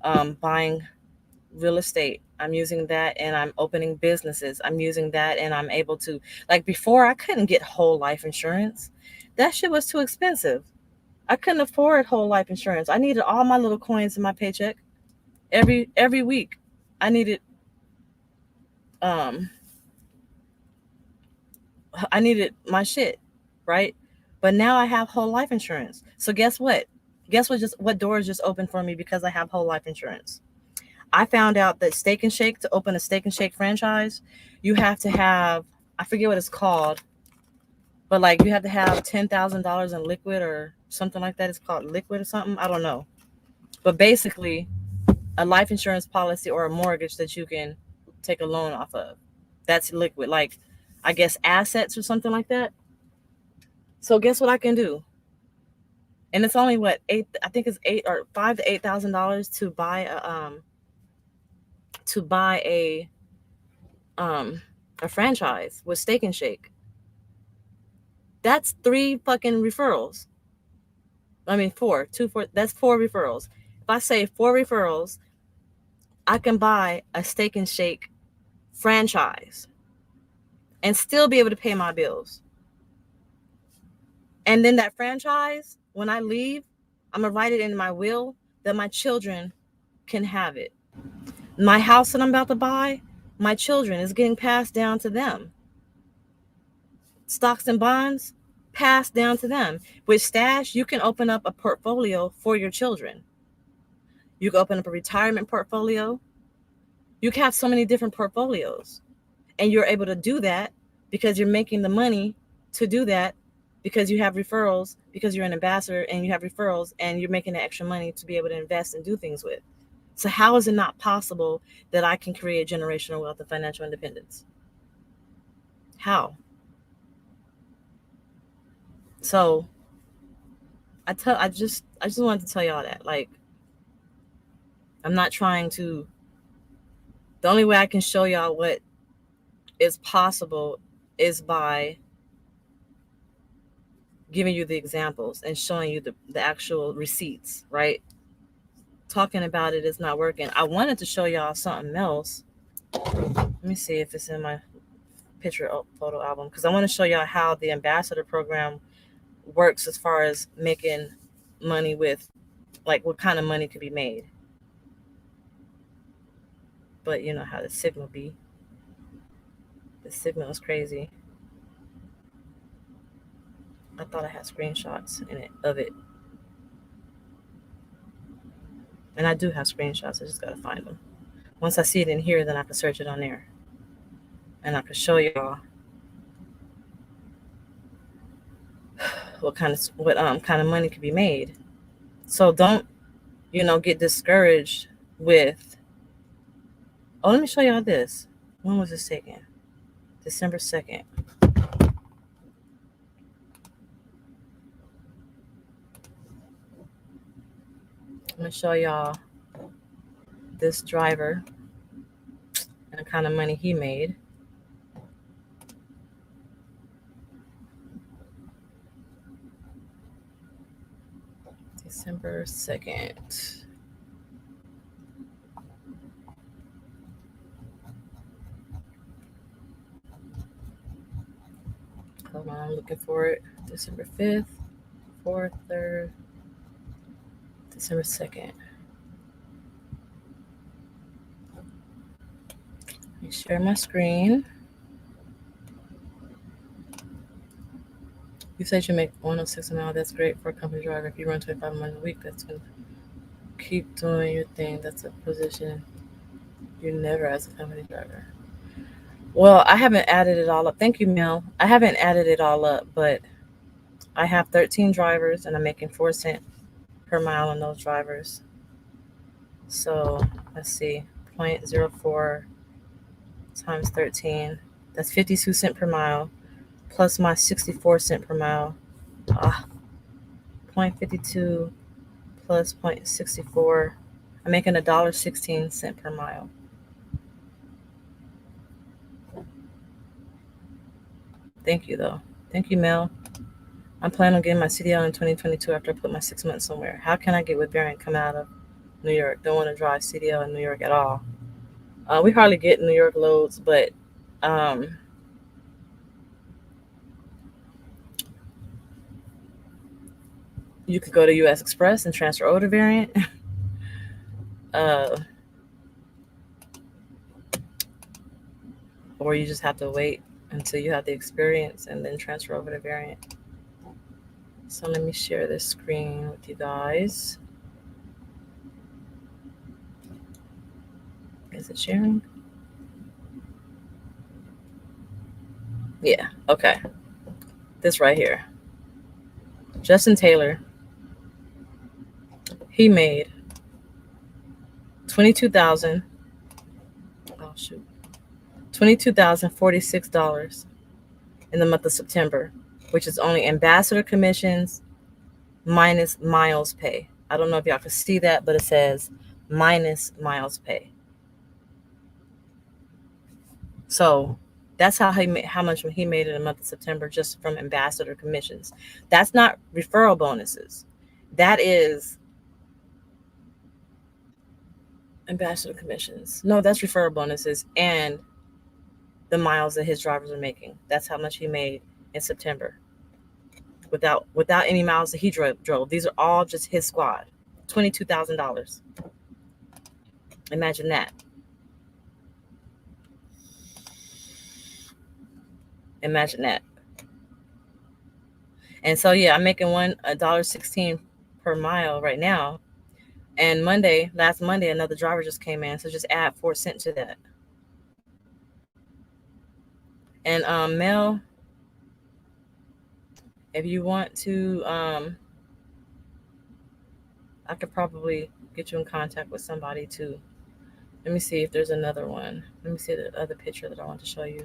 I'm buying real estate. I'm using that and I'm opening businesses. I'm using that and I'm able to, like, before I couldn't get whole life insurance. That shit was too expensive. I couldn't afford whole life insurance. I needed all my little coins in my paycheck every week. I needed my shit, right? But now I have whole life insurance. So guess what? What doors just opened for me because I have whole life insurance? I found out that Steak and Shake, to open a Steak and Shake franchise, you have to have, I forget what it's called, but like you have to have $10,000 in liquid or something like that. It's called liquid or something. I don't know. But basically, a life insurance policy or a mortgage that you can take a loan off of. That's liquid, like, I guess, assets or something like that. So guess what I can do? And it's only what, $8 or $5,000 to $8,000 to buy a franchise with Steak and Shake. That's 3 fucking referrals. I mean, 4. That's 4 referrals. If I say 4 referrals, I can buy a Steak and Shake franchise and still be able to pay my bills. And then that franchise, when I leave, I'm going to write it in my will that my children can have it. My house that I'm about to buy, my children, is getting passed down to them. Stocks and bonds, passed down to them. With Stash, you can open up a portfolio for your children. You can open up a retirement portfolio. You can have so many different portfolios. And you're able to do that because you're making the money to do that, because you have referrals, because you're an ambassador and you have referrals and you're making the extra money to be able to invest and do things with. So how is it not possible that I can create generational wealth and financial independence? How? So I just wanted to tell y'all that, like, I'm not trying to, the only way I can show y'all what is possible is by giving you the examples and showing you the actual receipts, right? Talking about it is not working. I wanted to show y'all something else. Let me see if it's in my photo album, because I want to show y'all how the ambassador program works as far as making money with, like, what kind of money could be made. But you know how the signal be. The signal is crazy. I thought I had screenshots of it. And I do have screenshots. I just got to find them. Once I see it in here, then I can search it on there. And I can show y'all what kind of money could be made. So don't, get discouraged with. Oh, let me show y'all this. When was this taken? December 2nd. I'm gonna show y'all this driver and the kind of money he made. December 2nd. Hold on, I'm looking for it. December 5th, 4th, 3rd, December 2nd. Let me share my screen. You said you make 106 an hour. That's great for a company driver. If you run 25 miles a week, that's going to keep doing your thing. That's a position you never as a company driver. Well, I haven't added it all up. Thank you, Mel. I haven't added it all up, but I have 13 drivers and I'm making 4 cents per mile on those drivers. So let's see, 0.04 times 13. That's 52 cents per mile plus my 64 cents per mile. 0.52 plus 0.64. I'm making $1.16 per mile. Thank you, though. Thank you, Mel. I'm planning on getting my CDL in 2022 after I put my 6 months somewhere. How can I get with Variant come out of New York? Don't want to drive CDL in New York at all. We hardly get New York loads, but you could go to US Express and transfer over to Variant. Or you just have to wait until you have the experience and then transfer over to Variant. So let me share this screen with you guys. Is it sharing? Yeah, okay. This right here. Justin Taylor, he made $22,046 in the month of September, which is only ambassador commissions minus miles pay. I don't know if y'all can see that, but it says minus miles pay. So that's how much he made in the month of September just from ambassador commissions. That's not referral bonuses. That is ambassador commissions. No, that's referral bonuses and the miles that his drivers are making. That's how much he made in September. Without any miles that he drove. These are all just his squad. $22,000. Imagine that. Imagine that. And so yeah, I'm making $1.16 per mile right now. And last Monday, another driver just came in. So just add 4 cents to that. And Mel, if you want to, I could probably get you in contact with somebody too. Let me see if there's another one. Let me see the other picture that I want to show you.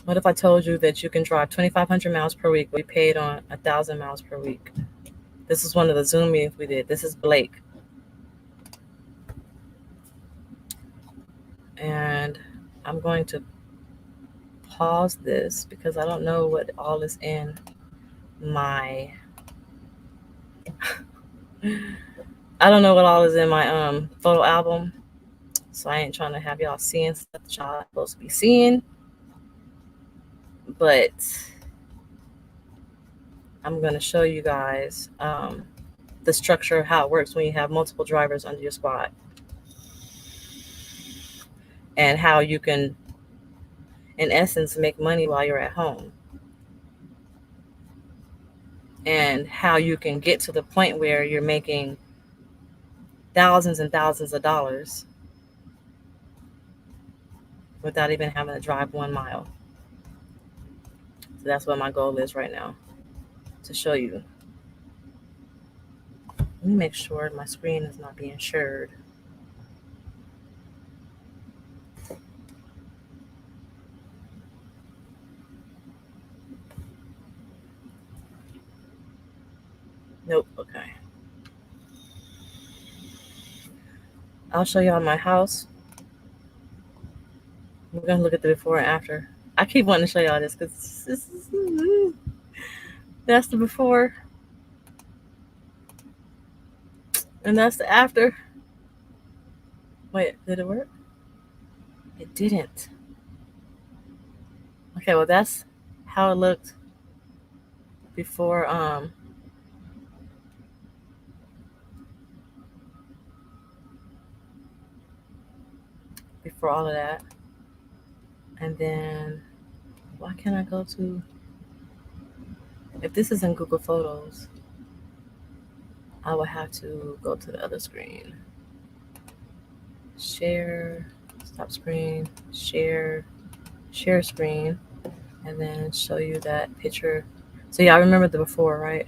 What if I told you that you can drive 2,500 miles per week? We paid on 1,000 miles per week. This is one of the Zoom meetings we did. This is Blake. And I'm going to pause this because I don't know what all is in my photo album. So I ain't trying to have y'all seeing stuff that y'all are supposed to be seeing. But I'm going to show you guys the structure of how it works when you have multiple drivers under your squad. And how you can, in essence, make money while you're at home. And how you can get to the point where you're making thousands and thousands of dollars without even having to drive 1 mile. So that's what my goal is right now, to show you. Let me make sure my screen is not being shared. Nope. Okay. I'll show y'all my house. We're gonna look at the before and after. I keep wanting to show y'all this because that's the before and that's the after. Wait, did it work? It didn't. Okay, well that's how it looked before before all of that. And then why can't I go to, if this is in Google Photos, I would have to go to the other screen. Share, stop screen, share screen, and then show you that picture. So y'all remember the before, right?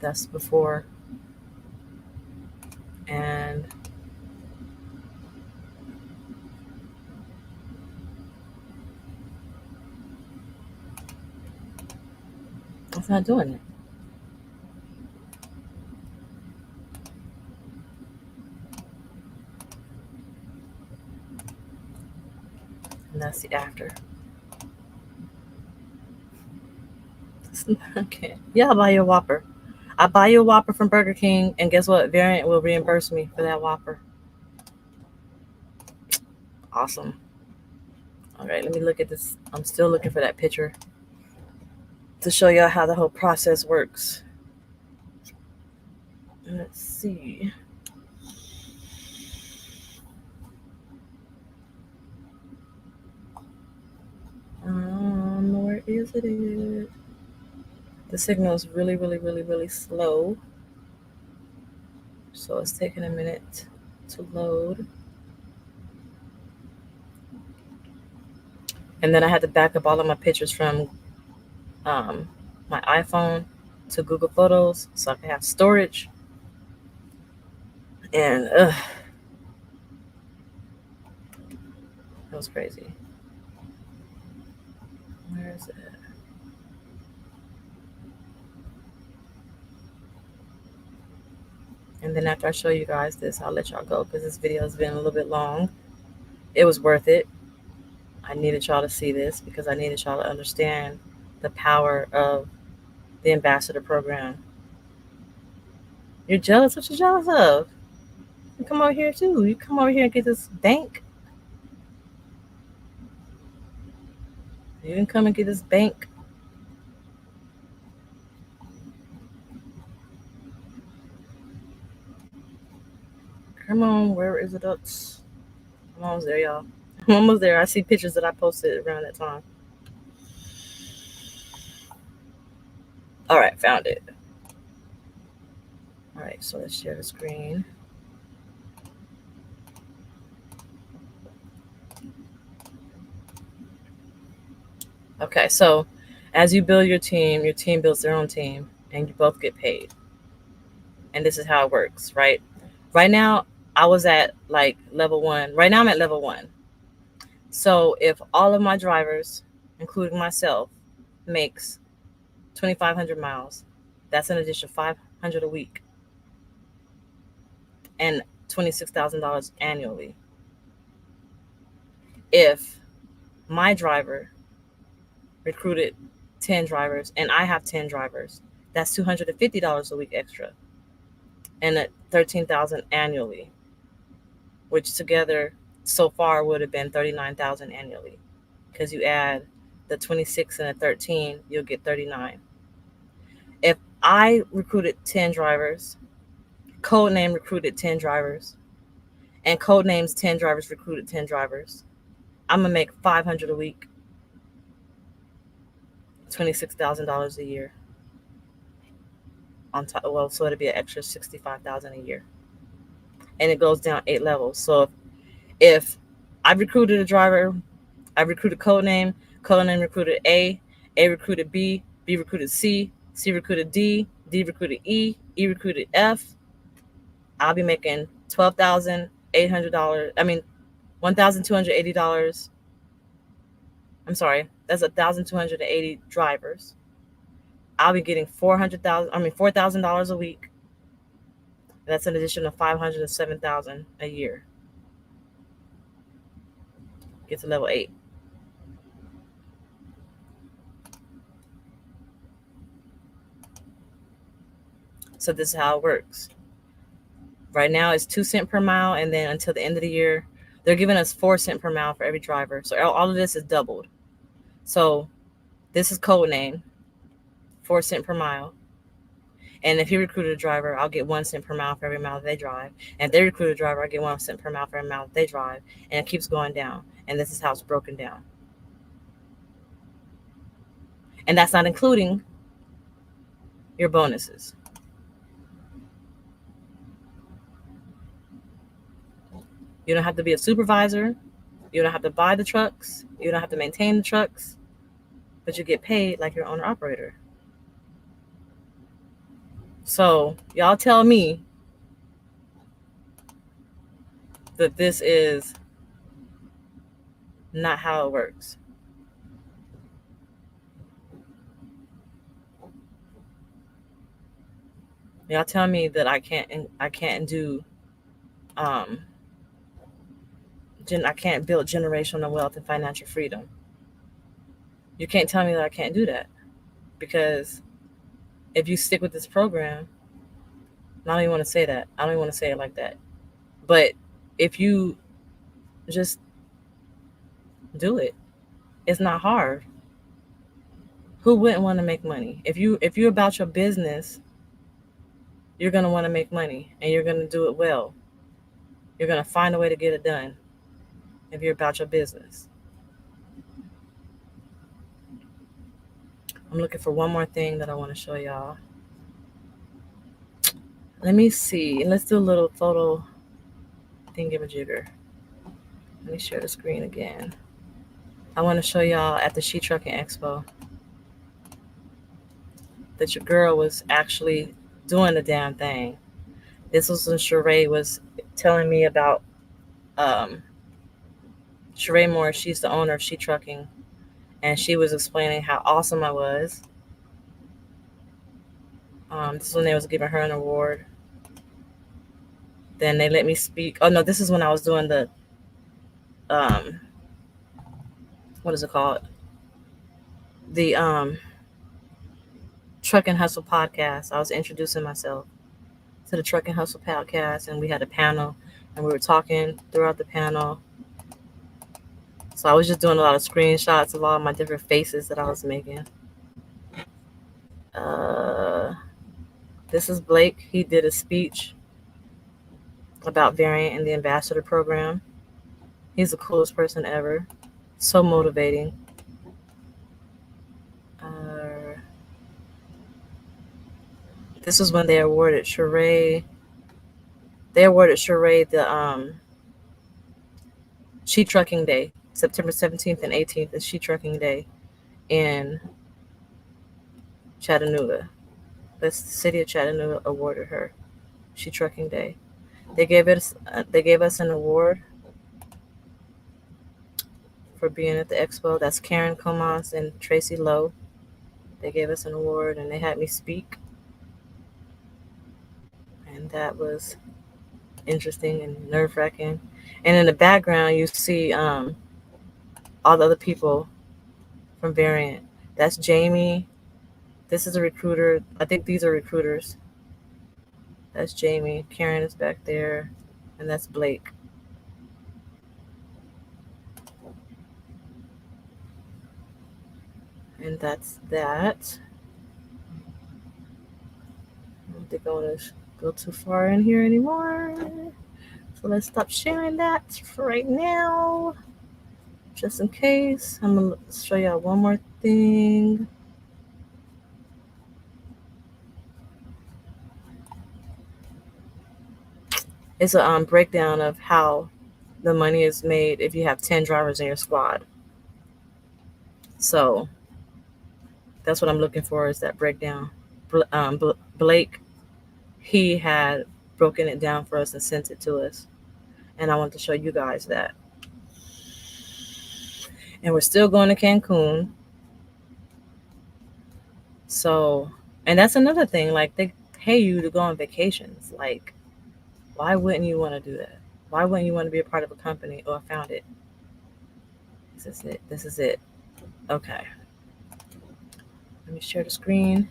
That's before. And it's not doing it. And that's the after. Okay. Yeah, I'll buy you a Whopper. I buy you a Whopper from Burger King, and guess what? Variant will reimburse me for that Whopper. Awesome. All right, let me look at this. I'm still looking for that picture to show y'all how the whole process works. Let's see. Where is it? The signal is really, really, really, really slow. So it's taking a minute to load. And then I had to back up all of my pictures from my iPhone to Google Photos so I can have storage. And it was crazy. Where is it? And then after I show you guys this, I'll let y'all go because this video has been a little bit long. It was worth it. I needed y'all to see this because I needed y'all to understand the power of the ambassador program. You're jealous? What you jealous of? You come over here too. You come over here and get this bank. You can come and get this bank. Come on, where is it? I'm almost there, y'all. I'm almost there. I see pictures that I posted around that time. All right, found it. All right, so let's share the screen. Okay, so as you build your team builds their own team, and you both get paid. And this is how it works, right? Right now, I was at like level 1. Right now, I'm at level 1. So if all of my drivers, including myself, makes 2,500 miles, that's an additional 500 a week and $26,000 annually. If my driver recruited 10 drivers and I have 10 drivers, that's $250 a week extra and at $13,000 annually, which together so far would have been $39,000 annually, because you add the 26 and the 13, you'll get 39. If I recruited 10 drivers, Codename recruited 10 drivers, and Codename's 10 drivers recruited 10 drivers, I'm gonna make $500 a week, $26,000 a year on top. Well, so it'd be an extra $65,000 a year, and it goes down 8 levels. So If I recruited a driver, I recruited code name recruited A recruited B recruited C recruited D recruited E recruited F, I'll be making $12,800. I mean, $1,280. I'm sorry, that's 1,280 drivers. I'll be getting $4,000 a week. That's an addition of 507,000 a year. Get to level 8. So this is how it works. Right now it's 2 cents per mile, and then until the end of the year, they're giving us 4 cents per mile for every driver. So all of this is doubled. So this is code name, 4 cents per mile. And if he recruited a driver, I'll get 1 cent per mile for every mile that they drive. And if they recruit a driver, I get 1 cent per mile for every mile that they drive. And it keeps going down. And this is how it's broken down. And that's not including your bonuses. You don't have to be a supervisor. You don't have to buy the trucks. You don't have to maintain the trucks. But you get paid like your owner operator. So y'all tell me that this is not how it works. Y'all tell me that I can't do I can't build generational wealth and financial freedom. You can't tell me that I can't do that, because if you stick with this program, I don't even want to say that. I don't even want to say it like that. But if you just do it, it's not hard. Who wouldn't want to make money? If you're about your business, you're going to want to make money, and you're going to do it well. You're going to find a way to get it done if you're about your business. I'm looking for one more thing that I want to show y'all. Let me see. Let's do a little photo thingamajigger. Let me share the screen again. I want to show y'all at the She Trucking Expo that your girl was actually doing the damn thing. This was when Sheree was telling me about Sheree Moore. She's the owner of She Trucking, and she was explaining how awesome I was. This is when they was giving her an award. Then they let me speak. Oh no, this is when I was doing the what is it called? The Truck and Hustle podcast. I was introducing myself to the Truck and Hustle podcast, and we had a panel, and we were talking throughout the panel. So I was just doing a lot of screenshots of all my different faces that I was making. This is Blake. He did a speech about Variant and the ambassador program. He's the coolest person ever. So motivating. This is when they awarded Sheree. They awarded Sheree the She Trucking Day. September 17th and 18th is She Trucking Day in Chattanooga. The city of Chattanooga awarded her She Trucking Day. They gave us an award for being at the expo. That's Karen Comas and Tracy Lowe. They gave us an award, and they had me speak, and that was interesting and nerve-wracking. And in the background, you see all the other people from Variant. That's Jamie. This is a recruiter. I think these are recruiters. That's Jamie. Karen is back there, and that's Blake. And that's that. I don't think I want to go too far in here anymore. So let's stop sharing that for right now. Just in case. I'm going to show y'all one more thing. It's a breakdown of how the money is made if you have 10 drivers in your squad. So that's what I'm looking for, is that breakdown. Blake, he had broken it down for us and sent it to us. And I want to show you guys that. And we're still going to Cancun. So, and that's another thing. Like, they pay you to go on vacations. Like, why wouldn't you want to do that? Why wouldn't you want to be a part of a company? Oh, I found it. This is it. This is it. Okay. Let me share the screen.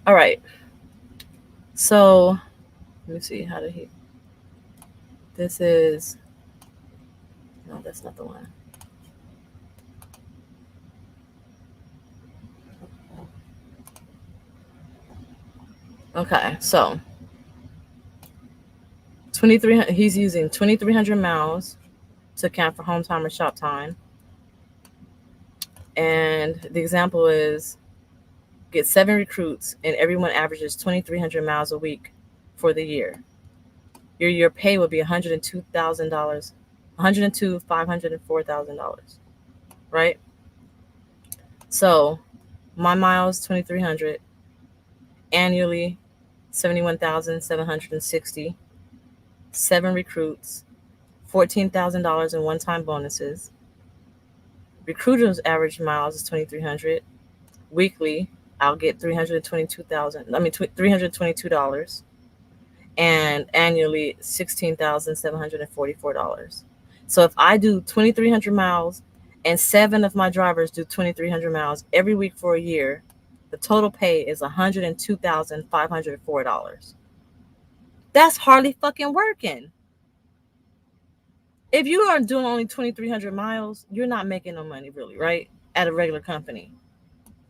All right. So, let me see. How did he? This is. No, that's not the one. Okay. So, 2300. He's using 2,300 miles to account for home time or shop time. And the example is get 7 recruits, and everyone averages 2,300 miles a week for the year. Your pay will be $102,000, $102,504,000, right? So my miles 2,300, annually 71,760, 7 recruits, $14,000 in one-time bonuses. Recruiters' average miles is 2,300. Weekly, I'll get $322, and annually $16,744. So if I do 2,300 miles and 7 of my drivers do 2,300 miles every week for a year, the total pay is $102,504. That's hardly fucking working. If you are doing only 2,300 miles, you're not making no money really, right? At a regular company.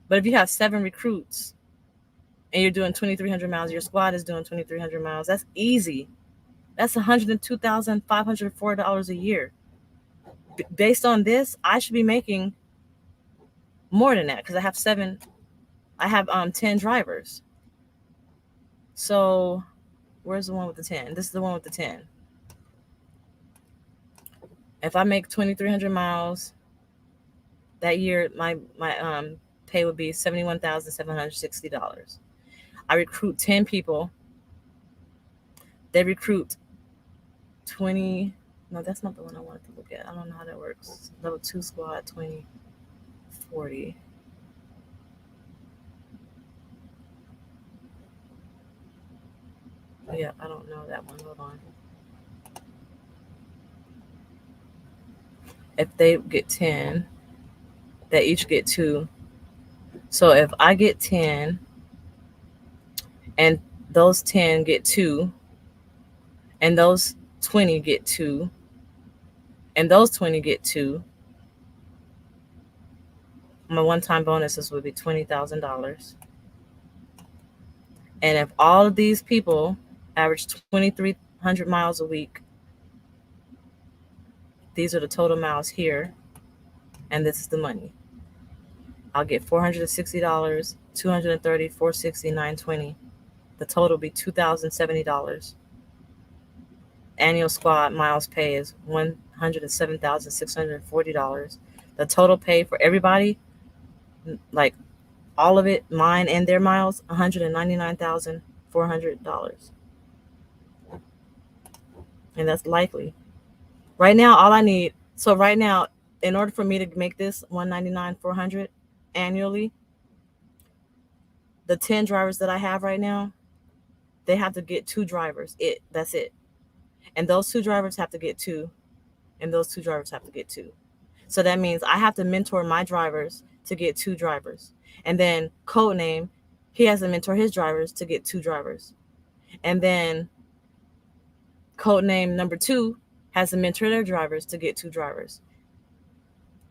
But if you have 7 recruits and you're doing 2,300 miles, your squad is doing 2,300 miles, that's easy. That's $102,504 a year. Based on this, I should be making more than that because I have 10 drivers. So where's the one with the 10? This is the one with the 10. If I make 2,300 miles that year, my pay would be $71,760. I recruit 10 people. They recruit 20. No, that's not the one I wanted to look at. I don't know how that works. Level 2 squad, 20, 40. Yeah, I don't know that one. Hold on. If they get 10, they each get 2. So if I get 10 and those 10 get 2, and those 20 get 2, and those 20 get 2, my one-time bonuses would be $20,000. And if all of these people average 2,300 miles a week, these are the total miles here, and this is the money. I'll get $460, $230, $460, $920. The total will be $2,070. Annual squad miles pay is $107,640. The total pay for everybody, like all of it, mine and their miles, $199,400. And that's likely. Right now, all I need, so right now, in order for me to make this $199,400 annually, the 10 drivers that I have right now, they have to get 2 drivers. That's it. And those 2 drivers have to get 2, and those 2 drivers have to get 2. So that means I have to mentor my drivers to get 2 drivers. And then Codename, he has to mentor his drivers to get 2 drivers. And then Codename number 2 has to mentor their drivers to get 2 drivers.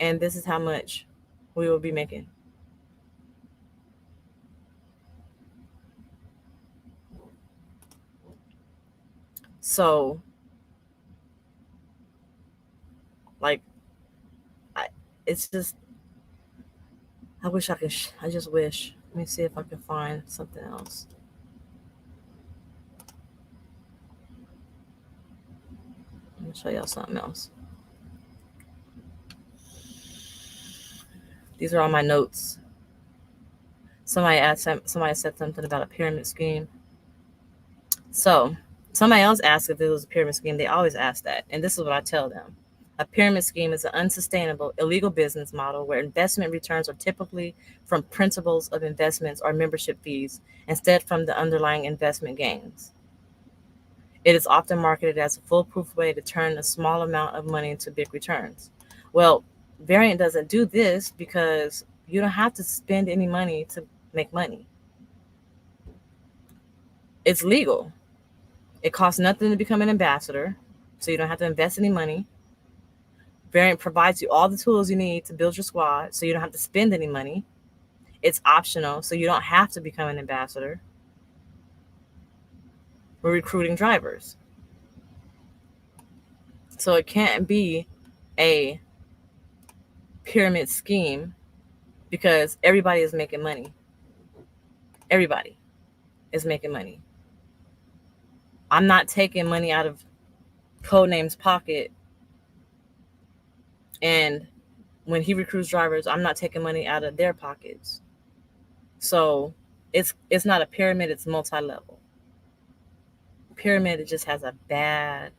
And this is how much we will be making. So, like, it's just, I wish I could, I just wish. Let me see if I can find something else. Let me show y'all something else. These are all my notes. Somebody said something about a pyramid scheme. So somebody else asked if it was a pyramid scheme. They always ask that. And this is what I tell them. A pyramid scheme is an unsustainable, illegal business model where investment returns are typically from principles of investments or membership fees instead from the underlying investment gains. It is often marketed as a foolproof way to turn a small amount of money into big returns. Well, Variant doesn't do this because you don't have to spend any money to make money. It's legal. It costs nothing to become an ambassador, so you don't have to invest any money. Variant provides you all the tools you need to build your squad, so you don't have to spend any money. It's optional, so you don't have to become an ambassador. We're recruiting drivers. So it can't be a pyramid scheme because everybody is making money. Everybody is making money. I'm not taking money out of Codename's pocket, and when he recruits drivers, I'm not taking money out of their pockets. So it's not a pyramid, it's multi-level. Pyramid, it just has a bad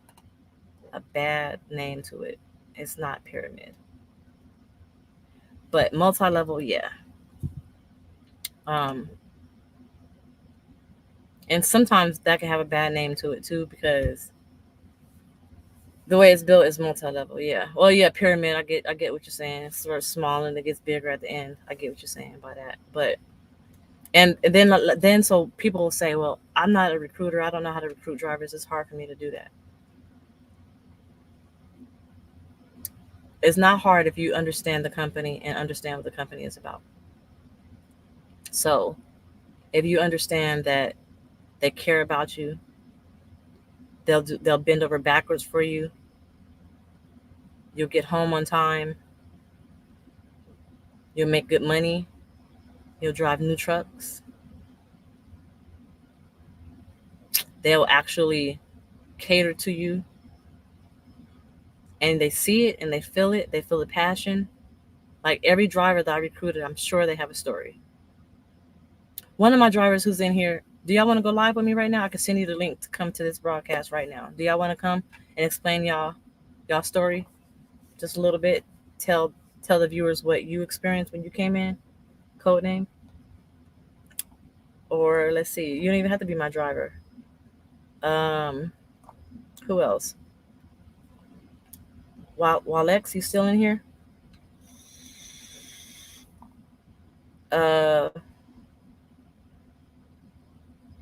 name to it. It's not pyramid. But multi-level, yeah. And sometimes that can have a bad name to it too because the way it's built is multi-level. Yeah. Well, yeah, pyramid. I get what you're saying. It's sort of small and it gets bigger at the end. I get what you're saying by that. But and then so people will say, well, I'm not a recruiter. I don't know how to recruit drivers. It's hard for me to do that. It's not hard if you understand the company and understand what the company is about. So if you understand that they care about you, they'll bend over backwards for you. You'll get home on time. You'll make good money. You'll drive new trucks. They'll actually cater to you. And they see it and they feel it. They feel the passion. Like every driver that I recruited, I'm sure they have a story. One of my drivers who's in here, do y'all want to go live with me right now? I can send you the link to come to this broadcast right now. Do y'all want to come and explain y'all story just a little bit? Tell the viewers what you experienced when you came in, code name. Or let's see, you don't even have to be my driver. Who else? Walex, you still in here? I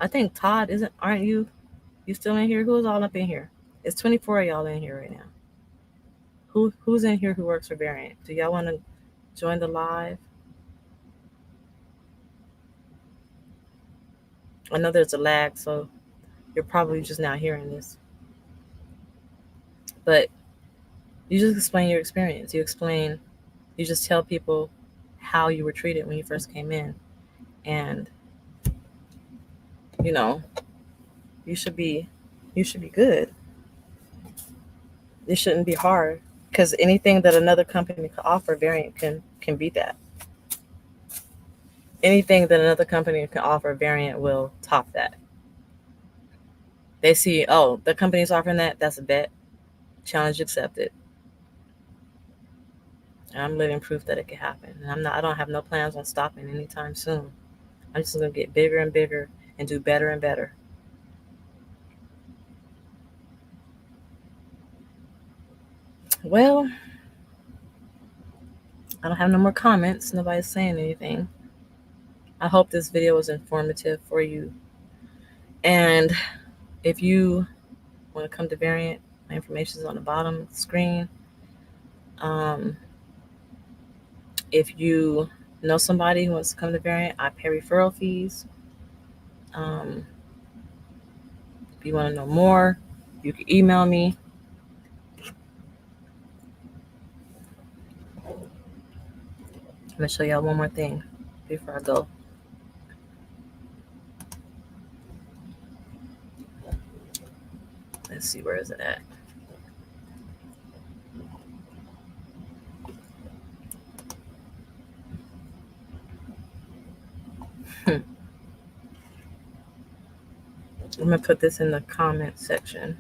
think Todd aren't you? You still in here? Who's all up in here? It's 24 of y'all in here right now. Who's in here who works for Variant? Do y'all want to join the live? I know there's a lag, so you're probably just now hearing this. But you just explain your experience. You just tell people how you were treated when you first came in. And you should be good. It shouldn't be hard because anything that another company could offer, Variant can beat that. Anything that another company can offer, Variant will top that. They see, oh, the company's offering that. That's a bet. Challenge accepted. And I'm living proof that it can happen. And I don't have no plans on stopping anytime soon. I'm just going to get bigger and bigger and do better and better. Well, I don't have no more comments. Nobody's saying anything. I hope this video was informative for you. And if you want to come to Variant, my information is on the bottom of the screen. If you know somebody who wants to come to Variant, I pay referral fees. If you want to know more, you can email me. I'm going to show y'all one more thing before I go. Let's see, where is it at? I'm gonna put this in the comment section.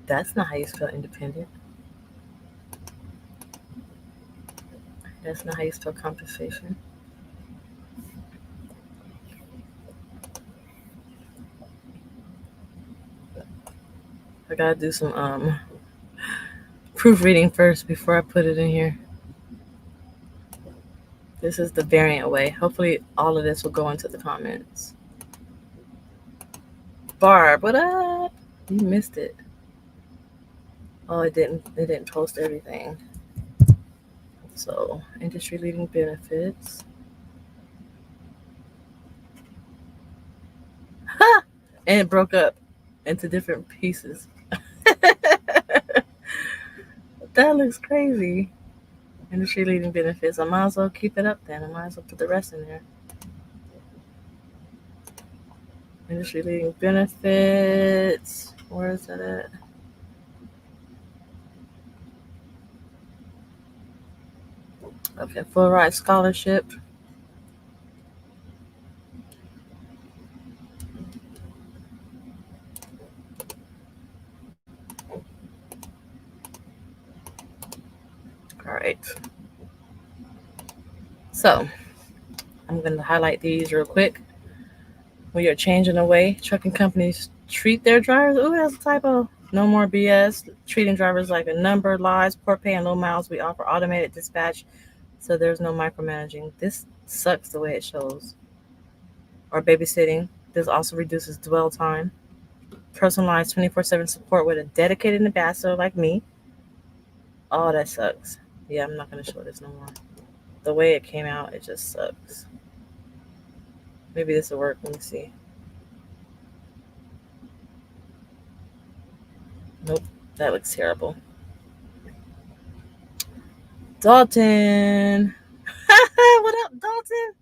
That's not how you spell independent. That's not how you spell compensation. I gotta do some proofreading first before I put it in here. This is the variant way. Hopefully all of this will go into the comments. Barb, what up? You missed it. Oh, it didn't. It didn't post everything. So industry leading benefits. Ha! And it broke up into different pieces. That looks crazy. Industry leading benefits. I might as well keep it up then. I might as well put the rest in there. Industry leading benefits. Where is that at? Okay, full ride scholarship. All right. So I'm going to highlight these real quick. We are changing the way trucking companies treat their drivers. Ooh, that's a typo. No more BS. Treating drivers like a number, lies, poor pay, and low miles. We offer automated dispatch, so there's no micromanaging. This sucks the way it shows. Or babysitting. This also reduces dwell time. Personalized 24/7 support with a dedicated ambassador like me. Oh, that sucks. Yeah, I'm not going to show this no more. The way it came out, it just sucks. Maybe this will work. Let me see. Nope, that looks terrible. Dalton. What up, Dalton?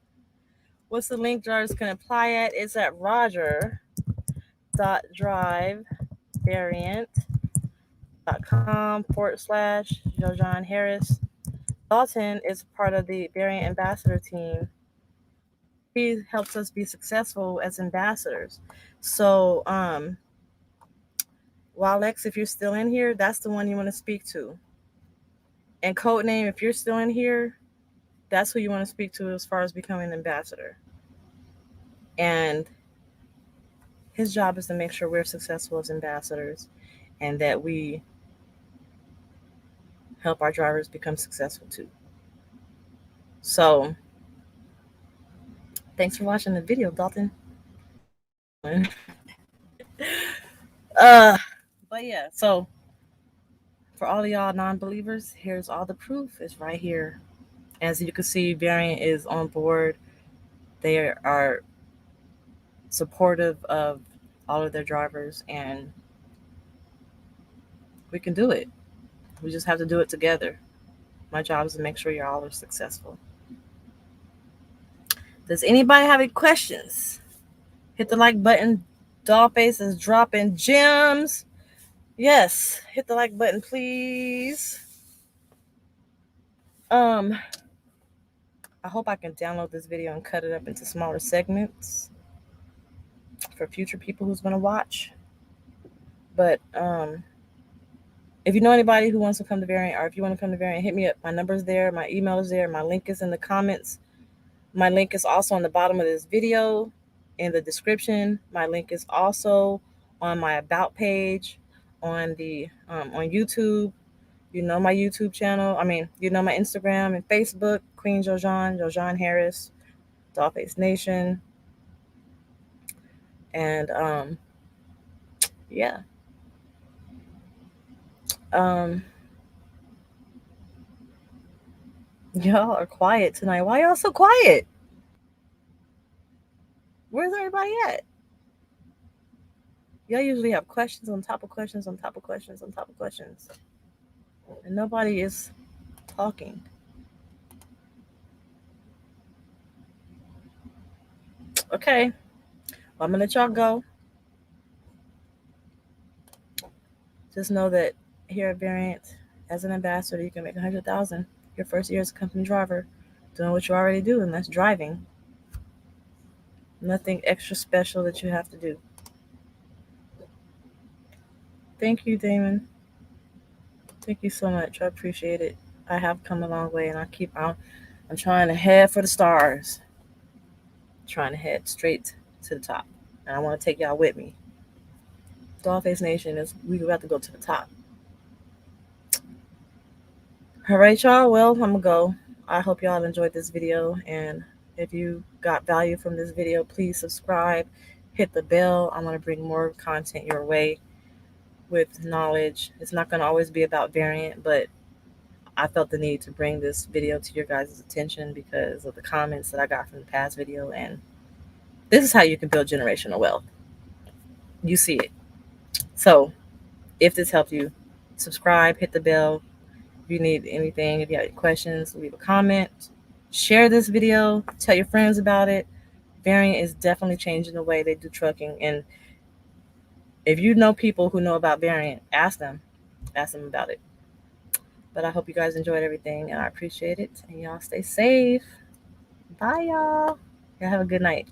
What's the link drivers can apply at? It's at roger.drivevariant.com/JoJon Harris. Dalton is part of the Variant Ambassador team. He helps us be successful as ambassadors. So, Walex, if you're still in here, that's the one you want to speak to. And Codename, if you're still in here, that's who you want to speak to as far as becoming an ambassador. And his job is to make sure we're successful as ambassadors and that we help our drivers become successful too. So, thanks for watching the video, Dalton. uh, but yeah, so for all of y'all non-believers, here's all the proof. It's right here. As you can see, Variant is on board. They are supportive of all of their drivers, and we can do it. We just have to do it together. My job is to make sure y'all are successful. Does anybody have any questions? Hit the like button. Dollface is dropping gems. Yes, hit the like button, please. I hope I can download this video and cut it up into smaller segments for future people who's gonna watch. But if you know anybody who wants to come to Variant, or if you want to come to Variant, hit me up. My number's there, my email is there, my link is in the comments. My link is also on the bottom of this video in the description. My link is also on my about page on the on YouTube. You know my YouTube channel. I mean, you know my Instagram and Facebook, QueenJoJon, JoJon Harris, Dollface Nation. And yeah. Y'all are quiet tonight. Why y'all so quiet? Where's everybody at? Y'all usually have questions on top of questions on top of questions on top of questions. And and nobody is talking. Okay, well, I'm gonna let y'all go. Just know that here at Variant, as an ambassador, you can make 100,000 your first year as a company driver, doing what you already do, and that's driving. Nothing extra special that you have to do. Thank you, Damon. Thank you so much. I appreciate it. I have come a long way, and I keep out. I'm trying to head for the stars. Trying to head straight to the top, and I want to take y'all with me. Dollface Nation is we got to go to the top. All right, y'all. Well, I'm gonna go. I hope y'all enjoyed this video, and if you got value from this video, please subscribe, hit the bell. I'm gonna bring more content your way with knowledge. It's not gonna always be about variant, but I felt the need to bring this video to your guys' attention because of the comments that I got from the past video, and this is how you can build generational wealth. You see it. So if this helped you, subscribe, hit the bell. If you need anything, if you have any questions, leave a comment. Share this video, tell your friends about it. Variant is definitely changing the way they do trucking. And if you know people who know about Variant, ask them about it. But I hope you guys enjoyed everything, and I appreciate it. And y'all stay safe. Bye, y'all. Y'all have a good night.